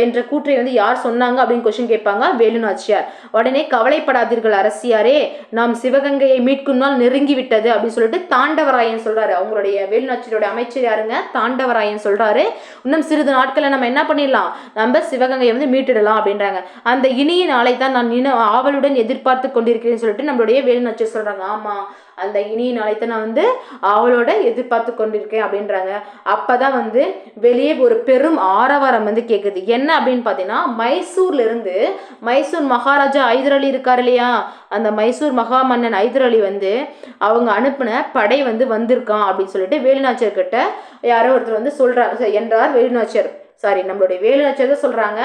என்ற கூற்றை வந்து யார் சொன்னாங்க அப்படின்னு கொஸ்டின் கேட்பாங்க வேலுநாச்சியார். உடனே கவலைப்படாதீர்கள் அரசியாரே, நாம் சிவகங்கையை மீட்கும் நாள் நெருங்கி விட்டது அப்படின்னு சொல்லிட்டு தாண்டவராயன் சொல்றாரு. அவங்களுடைய வேலுநாச்சியாரோட அமைச்சர் யாருங்க? தாண்டவராயன் சொல்றாரு. இன்னும் சிறிது நாட்களை நம்ம என்ன பண்ணிடலாம், நம்ம சிவகங்கையை வந்து மீட்டிடலாம் அப்படின்றாங்க. அந்த இனிய நாளை தான் நான் ஆவலுடன் எதிர்பார்த்து கொண்டிருக்கிறேன்னு சொல்லிட்டு நம்மளுடைய வேலுநாச்சியார் சொல்றாங்க. ஆமா, அந்த இனிய நாளைத்தை நான் வந்து ஆவலோட எதிர்பார்த்து கொண்டிருக்கேன் அப்படின்றாங்க. அப்பதான் வந்து வெளியே ஒரு பெரும் ஆரவாரம் வந்து கேட்குது. என்ன அப்படின்னு பார்த்தீங்கன்னா, மைசூர்ல இருந்து மைசூர் மகாராஜா ஹைதர் அலி இருக்காரு இல்லையா, அந்த மைசூர் மகா மன்னன் ஹைதர் அலி வந்து அவங்க அனுப்பின படை வந்து வந்திருக்கான் அப்படின்னு சொல்லிட்டு வேலுநாச்சியார் கிட்ட யாரோ ஒருத்தர் வந்து சொல்றாரு என்றார் வேலுநாச்சியார். நம்மளுடைய வேலுநாச்சியார் தான் சொல்றாங்க,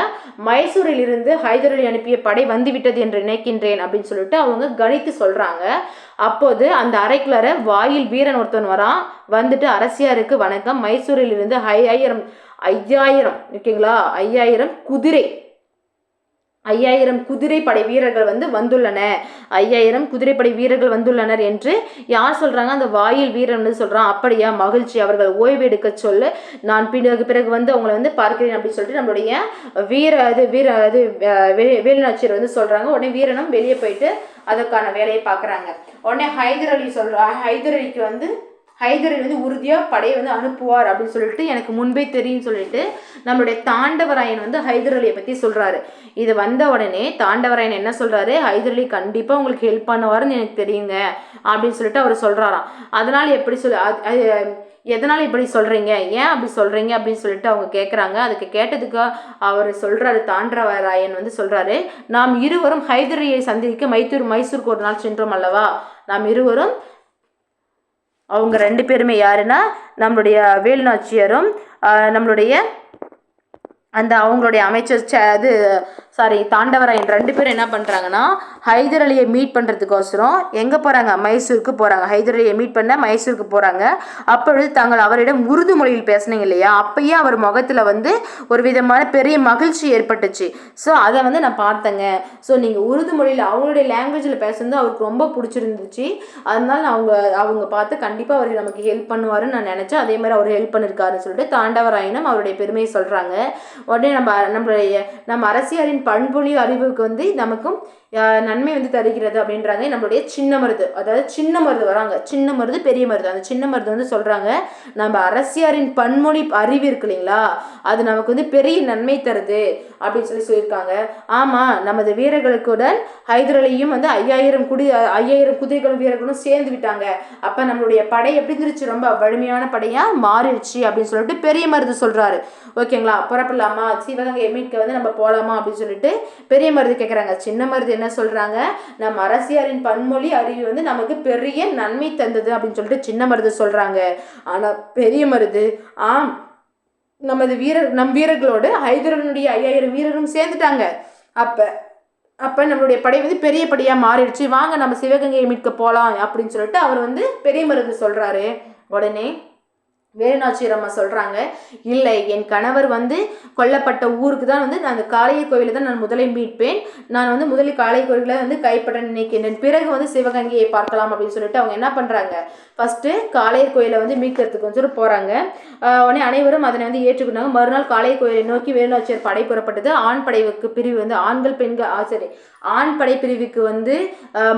மைசூரில் இருந்து ஹைதர் அலி அனுப்பிய படை வந்துவிட்டது என்று நினைக்கின்றேன் அப்படின்னு சொல்லிட்டு அவங்க கணித்து சொல்றாங்க. அப்போது அந்த அறைக்குள்ளார வாயில் வீரன் ஒருத்தன் வரான். வந்துட்டு அரசியாருக்கு வணக்கம், மைசூரில் இருந்து 5000 ஓகேங்களா, 5000 குதிரைப்படை வீரர்கள் வந்து வந்துள்ளன, 5000 குதிரைப்படை வீரர்கள் வந்துள்ளனர் என்று யார் சொல்றாங்க? அந்த வாயில் வீரன் வந்து சொல்றான். அப்படியா, மகிழ்ச்சி, அவர்கள் ஓய்வு எடுக்க சொல்ல நான் பிறகு வந்து அவங்களை வந்து பார்க்கிறேன் அப்படின்னு சொல்லிட்டு நம்மளுடைய வேலுநாச்சியார் வந்து சொல்றாங்க. உடனே வீரனும் வெளியே போயிட்டு அதற்கான வேலையை பார்க்குறாங்க. உடனே ஹைதர் அலிக்கு வந்து ஹைதர் அலி வந்து உறுதியாக படையை வந்து அனுப்புவார் அப்படின்னு சொல்லிட்டு எனக்கு முன்பே தெரியும் சொல்லிட்டு நம்மளுடைய தாண்டவராயன் வந்து ஹைதர் அலியை பற்றி சொல்கிறாரு. இது வந்த உடனே தாண்டவராயன் என்ன சொல்கிறாரு, ஹைதர் அலி கண்டிப்பாக உங்களுக்கு ஹெல்ப் பண்ணுவாருன்னு எனக்கு தெரியுங்க அப்படின்னு சொல்லிட்டு அவர் சொல்கிறாராம். அதனால் எதனால் இப்படி சொல்கிறீங்க, ஏன் அப்படி சொல்கிறீங்க அப்படின்னு சொல்லிட்டு அவங்க கேட்குறாங்க. அதுக்கு கேட்டதுக்கு அவர் சொல்கிறாரு, தாண்டவராயன் வந்து சொல்கிறாரு, நாம் இருவரும் ஹைதர் அலியை சந்திக்க மைசூருக்கு ஒரு நாள் சென்றோம் அல்லவா, நாம் இருவரும், அவங்க 2 பேருமே யாருன்னா நம்மளுடைய வேலுநாச்சியாரும் நம்மளுடைய அவங்களுடைய அமைச்சர் தாண்டவராயன் 2 பேரும் என்ன பண்ணுறாங்கன்னா ஹைதர் அலியை மீட் பண்ணுறதுக்கோசரம் எங்கே போகிறாங்க, மைசூருக்கு போகிறாங்க. ஹைதர் அலியை மீட் பண்ண மைசூருக்கு போகிறாங்க. அப்பொழுது தாங்கள் அவரிடம் உருது மொழியில் பேசுனீங்க இல்லையா, அப்பயே அவர் முகத்தில் வந்து ஒரு விதமான பெரிய மகிழ்ச்சி ஏற்பட்டுச்சு. ஸோ அதை வந்து நான் பார்த்தேங்க. ஸோ நீங்கள் உருது மொழியில் அவங்களுடைய லாங்குவேஜில் பேசுறது அவருக்கு ரொம்ப பிடிச்சிருந்துச்சு. அதனால அவங்க பார்த்து கண்டிப்பாக அவர் நமக்கு ஹெல்ப் பண்ணுவாருன்னு நான் நினச்சேன். அதே மாதிரி அவர் ஹெல்ப் பண்ணியிருக்காருன்னு சொல்லிட்டு தாண்டவராயனும் அவருடைய பெருமையை சொல்கிறாங்க. உடனே நம்ம அரசியலின் பண்பொழி அறிவுக்கு வந்து நமக்கும் நன்மை வந்து தருகிறது அப்படின்றாங்க. நம்மளுடைய சின்ன மருது, அதாவது சின்ன மருது வராங்க, சின்ன மருது பெரிய மருது, அந்த சின்ன மருது வந்து சொல்றாங்க, நம்ம அரசியாரின் பன்மொழி அறிவு இருக்கு இல்லைங்களா, அது நமக்கு வந்து பெரிய நன்மை தருது அப்படின்னு சொல்லியிருக்காங்க. ஆமா, நமது வீரர்களுக்குடன் ஹைதர் அலியும் வந்து 5000 குதிரைகளும் வீரர்களும் சேர்ந்து விட்டாங்க. அப்ப நம்மளுடைய படை எப்படி இருந்துச்சு, ரொம்ப வலிமையான படையா மாறிடுச்சு அப்படின்னு சொல்லிட்டு பெரிய மருது சொல்றாரு. ஓகேங்களா, புறப்படலாமா, சிவகங்கை மீட்க வந்து நம்ம போகலாமா அப்படின்னு சொல்லிட்டு பெரிய மருது கேட்குறாங்க. சின்ன மருது என்ன என்ன சொல்றாங்க, நம் அரசியாரின் பன்மொழி அறிவு வந்து நமக்கு பெரிய நன்மை தந்தது அப்படின்னு சொல்லிட்டு சின்ன மருது சொல்றாங்க. ஆனா பெரிய மருது ஆம் நம் வீரர்களோடு ஹைதரனுடைய 5000 வீரரும் சேர்ந்துட்டாங்க. அப்ப நம்மளுடைய படை வந்து பெரிய படையா மாறிடுச்சு, வாங்க நம்ம சிவகங்கையை மீட்க போலாம் அப்படின்னு சொல்லிட்டு அவர் வந்து பெரிய மருது சொல்றாரு. உடனே வேலுநாச்சியார் அம்மா சொல்றாங்க, இல்லை, என் கணவர் வந்து கொல்லப்பட்ட ஊருக்கு தான் வந்து நான் அந்த காளையர் கோவிலை தான் நான் முதலில் மீட்பேன், நான் வந்து முதலில் காளையர் கோவிலை வந்து கைப்பற்ற நினைக்கின்றேன், பிறகு வந்து சிவகங்கையை பார்க்கலாம் அப்படின்னு சொல்லிட்டு அவங்க என்ன பண்றாங்க, ஃபர்ஸ்ட் காளையர் கோயிலை வந்து மீட்கிறதுக்கு கொஞ்சம் போறாங்க. உடனே அனைவரும் அதனை வந்து ஏற்றுக்கொண்டாங்க. மறுநாள் காளையர் கோயிலை நோக்கி வேலுநாச்சியார் படை புறப்பட்டது. ஆண் படைக்கு பிரிவு வந்து ஆண்கள் பெண்கள் சரி ஆண் படை பிரிவுக்கு வந்து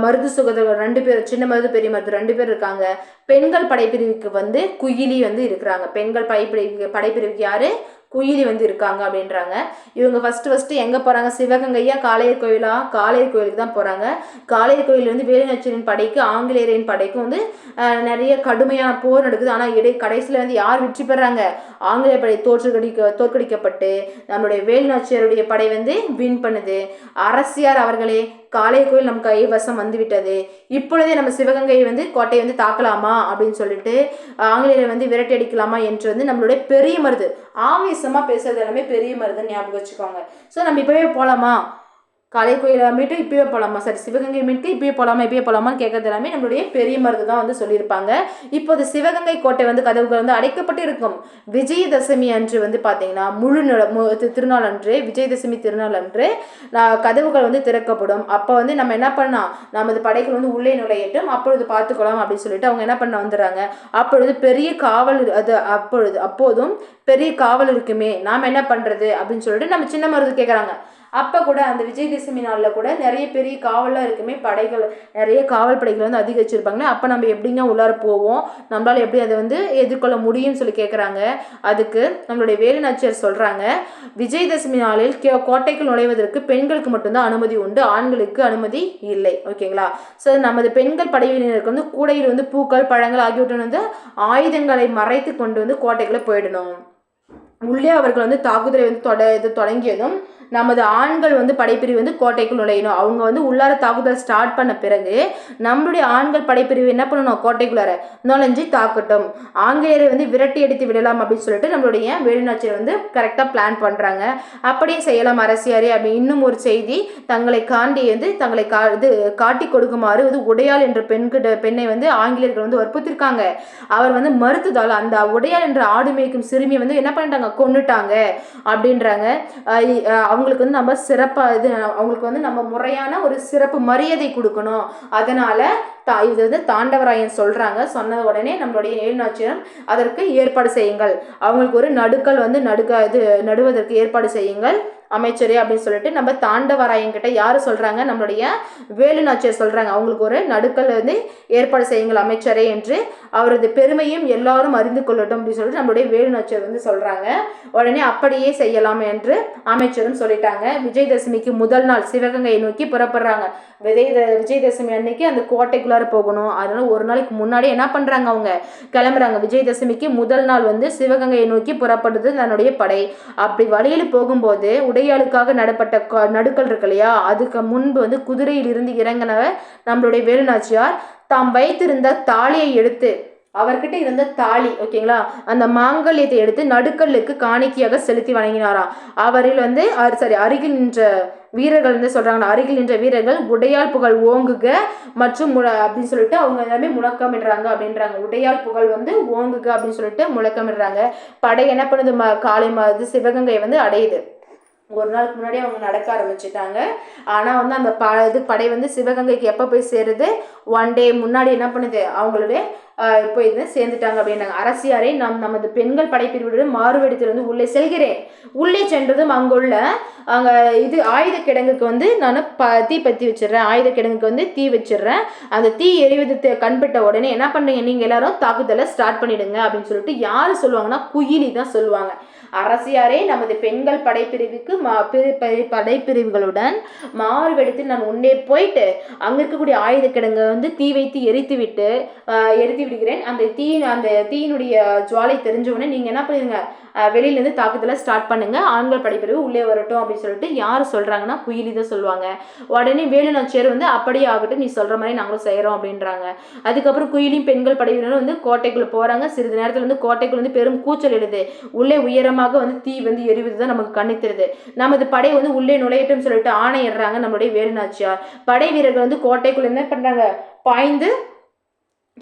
மருது சுகதர் 2 பேர், சின்ன மருது பெரிய மருது 2 பேர் இருக்காங்க. பெண்கள் படைப்பிரிவுக்கு வந்து குயிலி வந்து இருக்கிறாங்க. பெண்கள் படைப்பிரிவுக்கு யாரு, குயிலி வந்து இருக்காங்க அப்படின்றாங்க. இவங்க ஃபர்ஸ்ட் எங்கே போகிறாங்க, சிவகங்கையா காளையர் கோயிலா, காளையர் கோயிலுக்கு தான் போகிறாங்க. காளையர் கோயில் வந்து வேலுநாச்சியாரின் படைக்கு ஆங்கிலேயரின் படைக்கும் வந்து நிறைய கடுமையான போர் நடக்குது. ஆனால் கடைசியில் வந்து யார் வெற்றி பெறாங்க, ஆங்கிலேய படை தோற்கடிக்கப்பட்டு நம்மளுடைய வேலுநாச்சியாருடைய படை வந்து வின் பண்ணுது. அரசியார் அவர்களே, காளையர் கோயில் நம் கைவசம் வந்துவிட்டது, இப்பொழுதே நம்ம சிவகங்கை வந்து கோட்டையை வந்து தாக்கலாமா அப்படின்னு சொல்லிட்டு ஆங்கிலேயரை வந்து விரட்டி அடிக்கலாமா என்று வந்து நம்மளுடைய பெரிய மருது ஆவேசமா பேசுறது எல்லாமே பெரிய மருதுன்னு ஞாபகம் வச்சுக்கோங்க. ஸோ நம்ம இப்பவே போலாமா, காளையர் கோயிலை மீட்டு இப்பயே போகலாமா, சரி சிவகங்கை மீட்டு இப்பயே போகலாமான்னு கேட்கறது எல்லாமே நம்மளுடைய பெரிய மருது தான் வந்து சொல்லியிருப்பாங்க. இப்போது சிவகங்கை கோட்டை வந்து கதவுகள் வந்து அடைக்கப்பட்டு இருக்கும். விஜயதசமி அன்று வந்து பார்த்தீங்கன்னா திருநாள் அன்று, விஜயதசமி திருநாள் அன்று கதவுகள் வந்து திறக்கப்படும். அப்போ வந்து நம்ம என்ன பண்ணலாம், நமது படைகள் வந்து உள்ளே நுழையட்டும், அப்பொழுது பார்த்துக்கலாம் அப்படின்னு சொல்லிட்டு அவங்க என்ன பண்ண வந்துடுறாங்க. அப்பொழுது பெரிய காவல் அப்போதும் பெரிய காவல் இருக்குமே, நாம் என்ன பண்றது அப்படின்னு சொல்லிட்டு நம்ம சின்ன மருது கேட்குறாங்க. அப்போ கூட அந்த விஜயதசமி நாளில் கூட நிறைய பெரிய காவலாக இருக்குமே, படைகள் நிறைய காவல் படைகள் வந்து அதிகரிச்சிருப்பாங்களே, அப்போ நம்ம எப்படிங்க உள்ளார போவோம், நம்மளால எப்படி அதை வந்து எதிர்கொள்ள முடியும்னு சொல்லி கேட்குறாங்க. அதுக்கு நம்மளுடைய வேலுநாச்சியார் சொல்கிறாங்க, விஜயதசமி நாளில் கோட்டைக்குள் நுழைவதற்கு பெண்களுக்கு மட்டும்தான் அனுமதி உண்டு, ஆண்களுக்கு அனுமதி இல்லை. ஓகேங்களா. ஸோ நமது பெண்கள் படையினருக்கு வந்து கூடையில் வந்து பூக்கள் பழங்கள் ஆகியவற்றை வந்து ஆயுதங்களை மறைத்து கொண்டு வந்து கோட்டைக்குள்ளே போயிடணும். உள்ளே அவர்கள் வந்து தாக்குதலை வந்து தொடங்கியதும் நமது ஆண்கள் வந்து படைப்பிரிவு வந்து கோட்டைக்குள் நுழையணும். அவங்க வந்து உள்ளார தாக்குதல் ஸ்டார்ட் பண்ண பிறகு நம்மளுடைய ஆண்கள் படைப்பிரிவு என்ன பண்ணணும், கோட்டைக்குள்ளார நுழைஞ்சு தாக்கட்டும், ஆங்கிலேயரை வந்து விரட்டி அடித்து விடலாம் அப்படின்னு சொல்லிட்டு நம்மளுடைய வேலுநாச்சியார் வந்து கரெக்டாக பிளான் பண்ணுறாங்க. அப்படியே செய்யலாம் அரசியாரே அப்படி இன்னும் ஒரு செய்தி, தங்களை காட்டி கொடுக்குமாறு வந்து உடையாள் என்ற பெண்ணை வந்து ஆங்கிலேயர்கள் வந்து வற்புறுத்திருக்காங்க. அவர் வந்து மறுத்ததால் அந்த உடையாள் என்ற ஆடு மேய்க்கும் சிறுமியை வந்து என்ன பண்ணிட்டாங்க, கொன்னுட்டாங்க அப்படின்றாங்க. அவங்களுக்கு வந்து நம்ம சிறப்பாக அவங்களுக்கு வந்து நம்ம முறையான ஒரு சிறப்பு மரியாதை கொடுக்கணும். அதனால இது வந்து தாண்டவராயன் சொல்றாங்க. சொன்ன உடனே நம்மளுடைய வேலுநாச்சியார் அதற்கு ஏற்பாடு செய்யுங்கள், அவங்களுக்கு ஒரு நடுக்கல் வந்து நடுவதற்கு ஏற்பாடு செய்யுங்கள் அமைச்சரே அப்படின்னு சொல்லிட்டு நம்ம தாண்டவராயன் கிட்ட யாரு சொல்றாங்க, நம்மளுடைய வேலுநாச்சியார் சொல்றாங்க. அவங்களுக்கு ஒரு நடுக்கல் வந்து ஏற்பாடு செய்யுங்கள் அமைச்சரே என்று, அவரது பெருமையும் எல்லாரும் அறிந்து கொள்ளட்டும் அப்படின்னு சொல்லிட்டு நம்மளுடைய வேலுநாச்சியார் வந்து சொல்றாங்க. உடனே அப்படியே செய்யலாம் என்று அமைச்சரும் சொல்லிட்டாங்க. விஜயதசமிக்கு முதல் நாள் சிவகங்கையை நோக்கி புறப்படுறாங்க. விஜயதசமி அன்னைக்கு அந்த கோட்டைக்குள்ளார போகணும். அதனால ஒரு நாளைக்கு முன்னாடி என்ன பண்றாங்க, அவங்க கிளம்புறாங்க. விஜயதசமிக்கு முதல் நாள் வந்து சிவகங்கையை நோக்கி புறப்படுது தன்னுடைய படை. அப்படி வழியில் போகும்போது உடையாளுக்காக நடப்பட்ட நடுக்கல் இருக்கு இல்லையா, அதுக்கு முன்பு வந்து குதிரையில் இருந்து இறங்கினவர் நம்மளுடைய வேலுநாச்சியார் தாம் வைத்திருந்த தாலியை எடுத்து, அவர்கிட்ட இருந்த தாலி ஓகேங்களா, அந்த மாங்கல்யத்தை எடுத்து நடுக்கல்லுக்கு காணிக்கையாக செலுத்தி வணங்கினாராம். அவரில் வந்து அருகில் நின்ற வீரர்கள் வந்து சொல்றாங்க, அருகில் நின்ற வீரர்கள் உடையாள் புகழ் ஓங்குக மற்றும் அப்படின்னு சொல்லிட்டு அவங்க எல்லாமே முழக்கமிடுறாங்க அப்படின்றாங்க. உடையாள் புகழ் வந்து ஓங்குக அப்படின்னு சொல்லிட்டு முழக்கமிடுறாங்க. படை என்ன பண்ணுது, காலை சிவகங்கை வந்து அடையுது. ஒரு நாளுக்கு முன்னாடி அவங்க நடக்க ஆரம்பிச்சுட்டாங்க. ஆனால் வந்து அந்த படை வந்து சிவகங்கைக்கு எப்போ போய் சேருது, 1 டே முன்னாடி என்ன பண்ணுது, அவங்களுடைய இப்போ இது சேர்ந்துட்டாங்க அப்படின்னாங்க. அரசியாரை நமது பெண்கள் படைப்பிரிவுடன் மாறுவேடத்தில் வந்து உள்ளே செல்கிறேன். உள்ளே சென்றதும் அங்குள்ள ஆயுத கிடங்குக்கு வந்து நான் தீ பற்றி வச்சிடுறேன், ஆயுத கிடங்குக்கு வந்து தீ வச்சிடுறேன். அந்த தீ எரிவது கண்பட்ட உடனே என்ன பண்ணுறீங்க, நீங்கள் எல்லாரும் தாக்குதலை ஸ்டார்ட் பண்ணிடுங்க அப்படின்னு சொல்லிட்டு யார் சொல்லுவாங்கன்னா, குயிலி தான் சொல்லுவாங்க. அரசியாரே, நமது பெண்கள் படைப்பிரிவுக்கு படைப்பிரிவுகளுடன் மாறுவேடத்தில் நான் உன்னே போயிட்டு அங்க இருக்கக்கூடிய ஆயுத கிடங்கை வந்து தீ வைத்து எரித்து விடுகிறேன். அந்த தீயினுடைய ஜுவாலை தெரிஞ்சவொடனே நீங்கள் என்ன பண்ணிடுங்க, வெளியிலேருந்து தாக்குதலை ஸ்டார்ட் பண்ணுங்க, ஆண்கள் படைப்பிரிவு உள்ளே வரட்டும் அப்படின்னு சொல்லிட்டு யார் சொல்கிறாங்கன்னா குயிலி தான் சொல்லுவாங்க. உடனே வேலு நாச்சியார் வந்து அப்படியே ஆகட்டும், நீ சொல்கிற மாதிரி நாங்களும் செய்கிறோம் அப்படின்றாங்க. அதுக்கப்புறம் குயிலியும் பெண்கள் படைப்பிரிவினர் வந்து கோட்டைக்குள்ளே போகிறாங்க. சிறிது நேரத்தில் வந்து கோட்டைக்குள்ள வந்து பெரும் கூச்சல் எடுது. உள்ளே உயரமாக வந்து தீ வந்து எரிவது தான் நமக்கு கண்ணு தெரியுது. நமது படை வந்து உள்ளே நுழையட்டும் சொல்லிட்டு ஆணையிடுறாங்க நம்மளுடைய வேலு நாச்சியார். படை வீரர்கள் வந்து கோட்டைக்குள்ள என்ன பண்ணுறாங்க, பாய்ந்து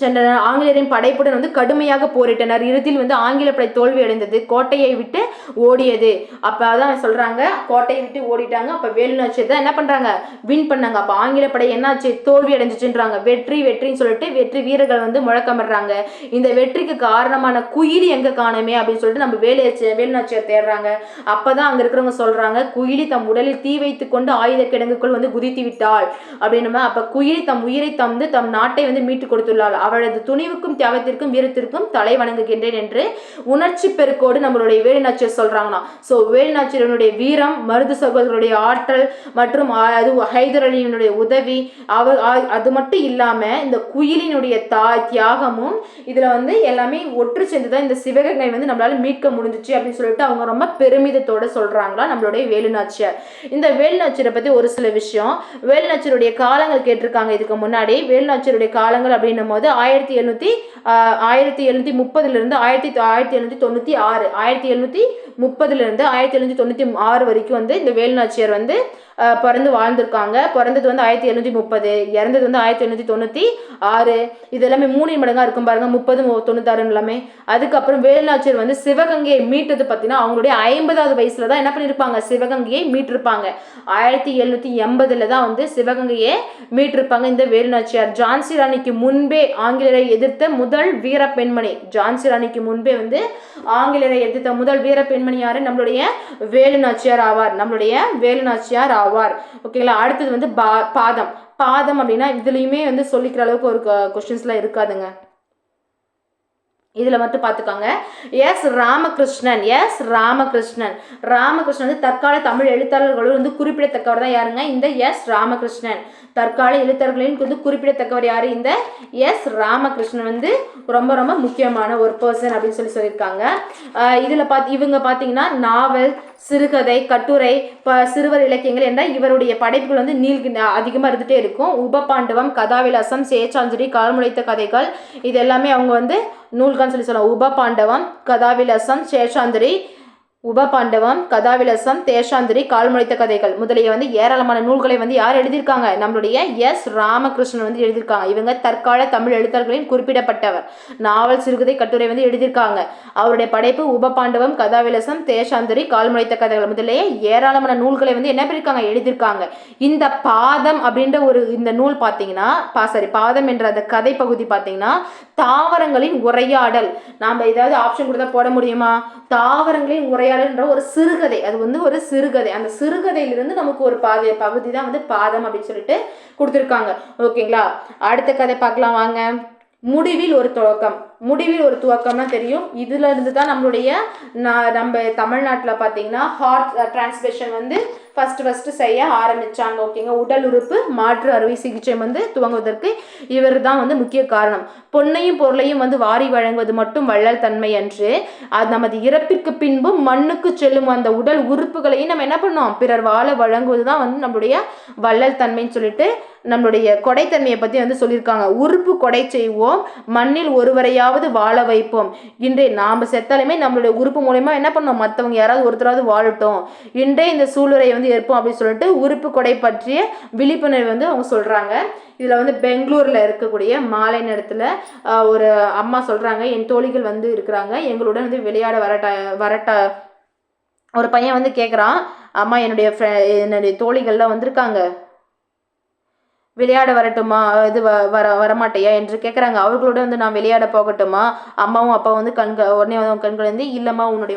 சென்றனர். ஆங்கிலேயரின் படைப்புடன் வந்து கடுமையாக போரிட்டனர். இறுதியில் வந்து ஆங்கில படை தோல்வி அடைந்தது, கோட்டையை விட்டு ஓடியது. அப்போ அதான் சொல்றாங்க, கோட்டையை விட்டு ஓடிட்டாங்க. அப்போ வேலு நாச்சியார் தான் என்ன பண்றாங்க, வின் பண்ணாங்க. அப்போ ஆங்கில படை என்னாச்சு, தோல்வி அடைஞ்சிச்சுன்றாங்க. வெற்றி வெற்றின்னு சொல்லிட்டு வெற்றி வீரர்கள் வந்து முழக்கமிடுறாங்க. இந்த வெற்றிக்கு காரணமான குயிலி எங்க காணுமே அப்படின்னு சொல்லிட்டு நம்ம வேலு நாச்சியார் தேடுறாங்க. அப்பதான் அங்க இருக்கிறவங்க சொல்றாங்க, குயிலி தம் உடலில் தீ வைத்து கொண்டு ஆயுத கிடங்குக்குள் வந்து குதித்து விட்டாள் அப்படின்னு. அப்ப குயிலி தம் உயிரை தந்து தம் நாட்டை வந்து மீட்டு கொடுத்துள்ளாள். அவளது துணிவுக்கும் தியாகத்திற்கும் வீரத்திற்கும் தலை வணங்குகின்றேன் என்று உணர்ச்சி பெருக்கோடு நம்மளுடைய வேலு நாச்சியார் சொல்றாங்கன்னா. ஸோ வேலு நாச்சியாருடைய வீரம், மருது சகோதரருடைய ஆற்றல் மற்றும் அது ஹைதர் அலியினுடைய உதவி, அது மட்டும் இல்லாம இந்த குயிலினுடைய தியாகமும் இதுல வந்து எல்லாமே ஒற்று சேர்ந்துதான் இந்த சிவகங்கை வந்து நம்மளால மீட்க முடிஞ்சிச்சு அப்படின்னு சொல்லிட்டு அவங்க ரொம்ப பெருமிதத்தோட சொல்றாங்களா நம்மளுடைய வேலு நாச்சியார். இந்த வேலு நாச்சியாரை பத்தி ஒரு சில விஷயம், வேலு நாச்சியாருடைய காலங்கள் கேட்டிருக்காங்க இதுக்கு முன்னாடி. வேலு நாச்சியாருடைய காலங்கள் அப்படின்னும் போது 1730 1730 1796 1730 1796 வரைக்கும் வந்து இந்த வேலு நாச்சியார் வந்து பிறந்து வாழ்ந்திருக்காங்க. பிறந்தது வந்து 1730, இறந்தது வந்து 1796. இது எல்லாமே 3 மடங்கா இருக்கும் பாருங்க, 30 96 எல்லாமே. அதுக்கப்புறம் வேலு நாச்சியார் வந்து சிவகங்கையை மீட்டது பார்த்தீங்கன்னா அவங்களுடைய 50வது வயசுல தான் என்ன பண்ணியிருப்பாங்க, சிவகங்கையை மீட்டிருப்பாங்க. 1780 தான் வந்து சிவகங்கையை மீட்டிருப்பாங்க இந்த வேலு நாச்சியார். ஜான்சி ராணிக்கு முன்பே ஆங்கிலேயரை எதிர்த்த முதல் வீர பெண்மணி. ஜான்சி ராணிக்கு முன்பே வந்து ஆங்கிலேயரை எதிர்த்த முதல் வீர பெண்மணி யாரு, நம்மளுடைய வேலு நாச்சியார் ஆவார். நம்மளுடைய வேலு நாச்சியார் ஆவார். ஓகேங்களா. அடுத்தது வந்து பாதம். பாதம் அப்படின்னா இதுலயுமே வந்து சொல்லிக்கிற அளவுக்கு ஒரு கொஸ்டின்ஸ்லாம் இருக்காதுங்க. இதுல மட்டும் பார்த்துக்காங்க. எஸ் ராமகிருஷ்ணன். ராமகிருஷ்ணன் வந்து தற்கால தமிழ் எழுத்தாளர்களும் வந்து குறிப்பிடத்தக்கவர் தான் யாருங்க, இந்த எஸ் ராமகிருஷ்ணன். தற்கால எழுத்தாளர்களின் வந்து குறிப்பிடத்தக்கவர் யாரு, இந்த எஸ் ராமகிருஷ்ணன் வந்து ரொம்ப ரொம்ப முக்கியமான ஒரு பர்சன் அப்படின்னு சொல்லியிருக்காங்க. இதுல இவங்க பார்த்தீங்கன்னா நாவல், சிறுகதை, கட்டுரை, சிறுவர் இலக்கியங்கள் என்ற இவருடைய படைப்புகள் வந்து அதிகமாக இருந்துகிட்டே இருக்கும். உபபாண்டவம், கதாவிலாசம், சேச்சாஞ்சலி, கால்முளைத்த கதைகள், இது எல்லாமே அவங்க வந்து நூல்கான்னு சொல்லலாம். உபபாண்டவம், கதாவிலாசம், சேஷாந்திரி, உபபாண்டவம், கதாவிலாசம், தேசாந்திரி, கால்முளைத்த கதைகள் முதலிய வந்து ஏராளமான நூல்களை வந்து யார் எழுதியிருக்காங்க, நம்மளுடைய எஸ் ராமகிருஷ்ணன் வந்து எழுதியிருக்காங்க. இவங்க தற்கால தமிழ் எழுத்தாளர்களின் குறிப்பிடப்பட்டவர். நாவல், சிறுகதை, கட்டுரை வந்து எழுதியிருக்காங்க. அவருடைய படைப்பு உபபாண்டவம், கதாவிலாசம், தேசாந்திரி, கால்முளைத்த கதைகள் முதலிய ஏராளமான நூல்களை வந்து என்ன பண்ணியிருக்காங்க, எழுதியிருக்காங்க. இந்த பாதம் அப்படின்ற ஒரு இந்த நூல் பார்த்தீங்கன்னா பாதம் என்ற அந்த கதை பகுதி பார்த்தீங்கன்னா தாவரங்களின் உரையாடல். நாம் ஏதாவது ஆப்ஷன் கொடுத்தா போட முடியுமா, தாவரங்களின் உரையாடல்ன்ற ஒரு சிறுகதை. அது வந்து ஒரு சிறுகதை. அந்த சிறுகதையிலிருந்து நமக்கு ஒரு பகுதி தான் வந்து பாதம் அப்படின்னு சொல்லிட்டு கொடுத்துருக்காங்க. ஓகேங்களா. அடுத்த கதை பார்க்கலாம் வாங்க. முடிவில் ஒரு துவக்கம். முடிவில் ஒரு துவக்கம்னா தெரியும். இதுல இருந்து தான் நம்மளுடைய நம்ம தமிழ்நாட்டில் பார்த்தீங்கன்னா ஹார்ட் டிரான்ஸ்பிளேஷன் வந்து ஃபர்ஸ்ட் செய்ய ஆரம்பிச்சாங்க. ஓகேங்க. உடல் உறுப்பு மாற்று அறுவை சிகிச்சை வந்து துவங்குவதற்கு இவர் தான் வந்து முக்கிய காரணம். பொன்னையும் பொருளையும் வந்து வாரி வழங்குவது மட்டும் வள்ளல் தன்மை அன்று, அது நமது இறப்பிற்கு பின்பும் மண்ணுக்கு செல்லும் அந்த உடல் உறுப்புகளையும் நம்ம என்ன பண்ணோம், பிறர் வாழ வழங்குவது தான் வந்து நம்மளுடைய வள்ளல் தன்மைன்னு சொல்லிட்டு நம்மளுடைய கொடைத்தன்மையை பற்றி வந்து சொல்லியிருக்காங்க. உறுப்பு கொடை செய்வோம், மண்ணில் ஒருவரையாவது வாழ வைப்போம். இன்றே நாம் செத்தாலுமே நம்மளுடைய உறுப்பு மூலயமா என்ன பண்ணோம், மற்றவங்க யாராவது ஒருத்தராவது வாழட்டும், இன்றே இந்த சூளுரை வந்து ஏற்போம் அப்படின்னு சொல்லிட்டு உறுப்பு கொடை பற்றிய விழிப்புணர்வு வந்து அவங்க சொல்றாங்க. இதில் வந்து பெங்களூரில் இருக்கக்கூடிய மாலை நேரத்தில் ஒரு அம்மா சொல்கிறாங்க, என் தோழிகள் வந்து இருக்கிறாங்க, எங்களுடன் வந்து விளையாட வரட்ட ஒரு பையன் வந்து கேட்குறான், அம்மா என்னுடைய தோழிகள்லாம் வந்திருக்காங்க, விளையாட வரட்டுமா, இது வரமாட்டையா என்று கேட்குறாங்க. அவர்களோட வந்து நான் விளையாட போகட்டுமா, அம்மாவும் அப்பாவும் வந்து உடனே கண்கள் வந்து இல்லைம்மா உன்னுடைய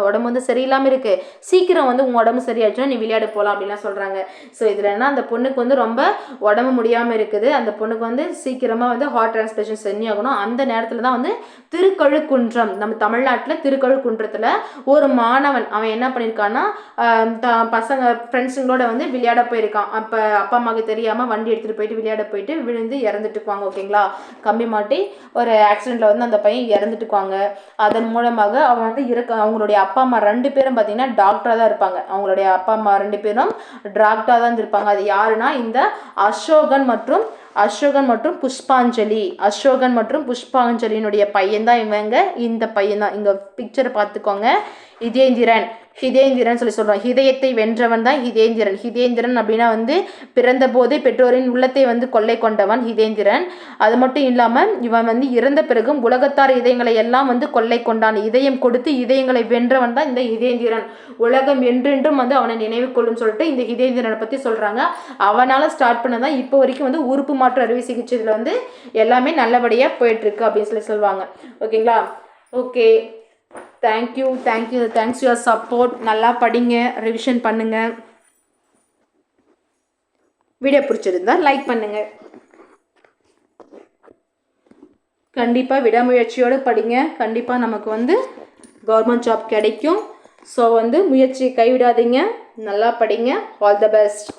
உடம்பு வந்து சரியில்லாமல் இருக்குது, சீக்கிரம் வந்து உன் உடம்பு சரியாச்சுன்னா நீ விளையாட போகலாம் அப்படின்லாம் சொல்கிறாங்க. ஸோ இதில் என்ன, அந்த பொண்ணுக்கு வந்து ரொம்ப உடம்பு முடியாமல் இருக்குது, அந்த பொண்ணுக்கு வந்து சீக்கிரமாக வந்து ஹார்ட் டிரான்ஸ்பிளேஷன் செஞ்சாகணும். அந்த நேரத்தில் தான் வந்து திருக்கழுக்குன்றம், நம்ம தமிழ்நாட்டில் திருக்கழுக்குன்றத்தில் ஒரு மாணவன் அவன் என்ன பண்ணியிருக்கான்னா பசங்க ஃப்ரெண்ட்ஸுங்களோட வந்து விளையாட போயிருக்கான். அப்போ அப்பா அம்மாவுக்கு தெரியாமல் வண்டி எடுத்துகிட்டு போயிட்டு விளையாட போயிட்டு விழுந்து இறந்துட்டுக்குவாங்க. ஓகேங்களா, கம்பி மாட்டி ஒரு ஆக்சிடெண்ட்டில் வந்து அந்த பையன் இறந்துட்டுக்குவாங்க. அதன் மூலமாக அவன் வந்து அவங்களுடைய அப்பா அம்மா 2 பேரும் பார்த்தீங்கன்னா டாக்டராக தான் இருப்பாங்க. அவங்களுடைய அப்பா அம்மா 2 பேரும் டாக்டராக தான் இருப்பாங்க. அது யாருன்னா இந்த அசோகன் மற்றும் புஷ்பாஞ்சலி. அசோகன் மற்றும் புஷ்பாஞ்சலியினுடைய பையன் தான் இவங்க. இந்த பையன் தான் இங்கே பிக்சரை பார்த்துக்கோங்க. ஹிதேந்திரன் சொல்லி சொல்கிறோம். ஹிதயத்தை வென்றவன் தான் ஹிதேந்திரன். ஹிதேந்திரன் அப்படின்னா வந்து பிறந்த போதே பெற்றோரின் உள்ளத்தை வந்து கொள்ளை கொண்டவன் ஹிதேந்திரன். அது மட்டும் இல்லாமல் இவன் வந்து இறந்த பிறகும் உலகத்தார் இதயங்களை எல்லாம் வந்து கொள்ளை கொண்டான். இதயம் கொடுத்து இதயங்களை வென்றவன் தான் இந்த ஹிதேந்திரன். உலகம் என்றென்றும் வந்து அவனை நினைவு கொள்ளும் சொல்லிட்டு இந்த ஹிதேந்திரனை பற்றி சொல்கிறாங்க. அவனால் ஸ்டார்ட் பண்ணதான் இப்போ வரைக்கும் வந்து உறுப்பு மாற்று அறுவை சிகிச்சையில் வந்து எல்லாமே நல்லபடியாக போயிட்டுருக்கு அப்படின்னு சொல்லுவாங்க. ஓகேங்களா, ஓகே, தேங்க்ஸ் யுவர் சப்போர்ட். நல்லா படிங்க, ரிவிஷன் பண்ணுங்கள். வீடியோ பிடிச்சிருந்தா லைக் பண்ணுங்கள். கண்டிப்பாக விடாமுயற்சியோடு படிங்க. கண்டிப்பாக நமக்கு வந்து கவர்மெண்ட் ஜாப் கிடைக்கும். ஸோ வந்து முயற்சியை கைவிடாதீங்க. நல்லா படிங்க. All the best.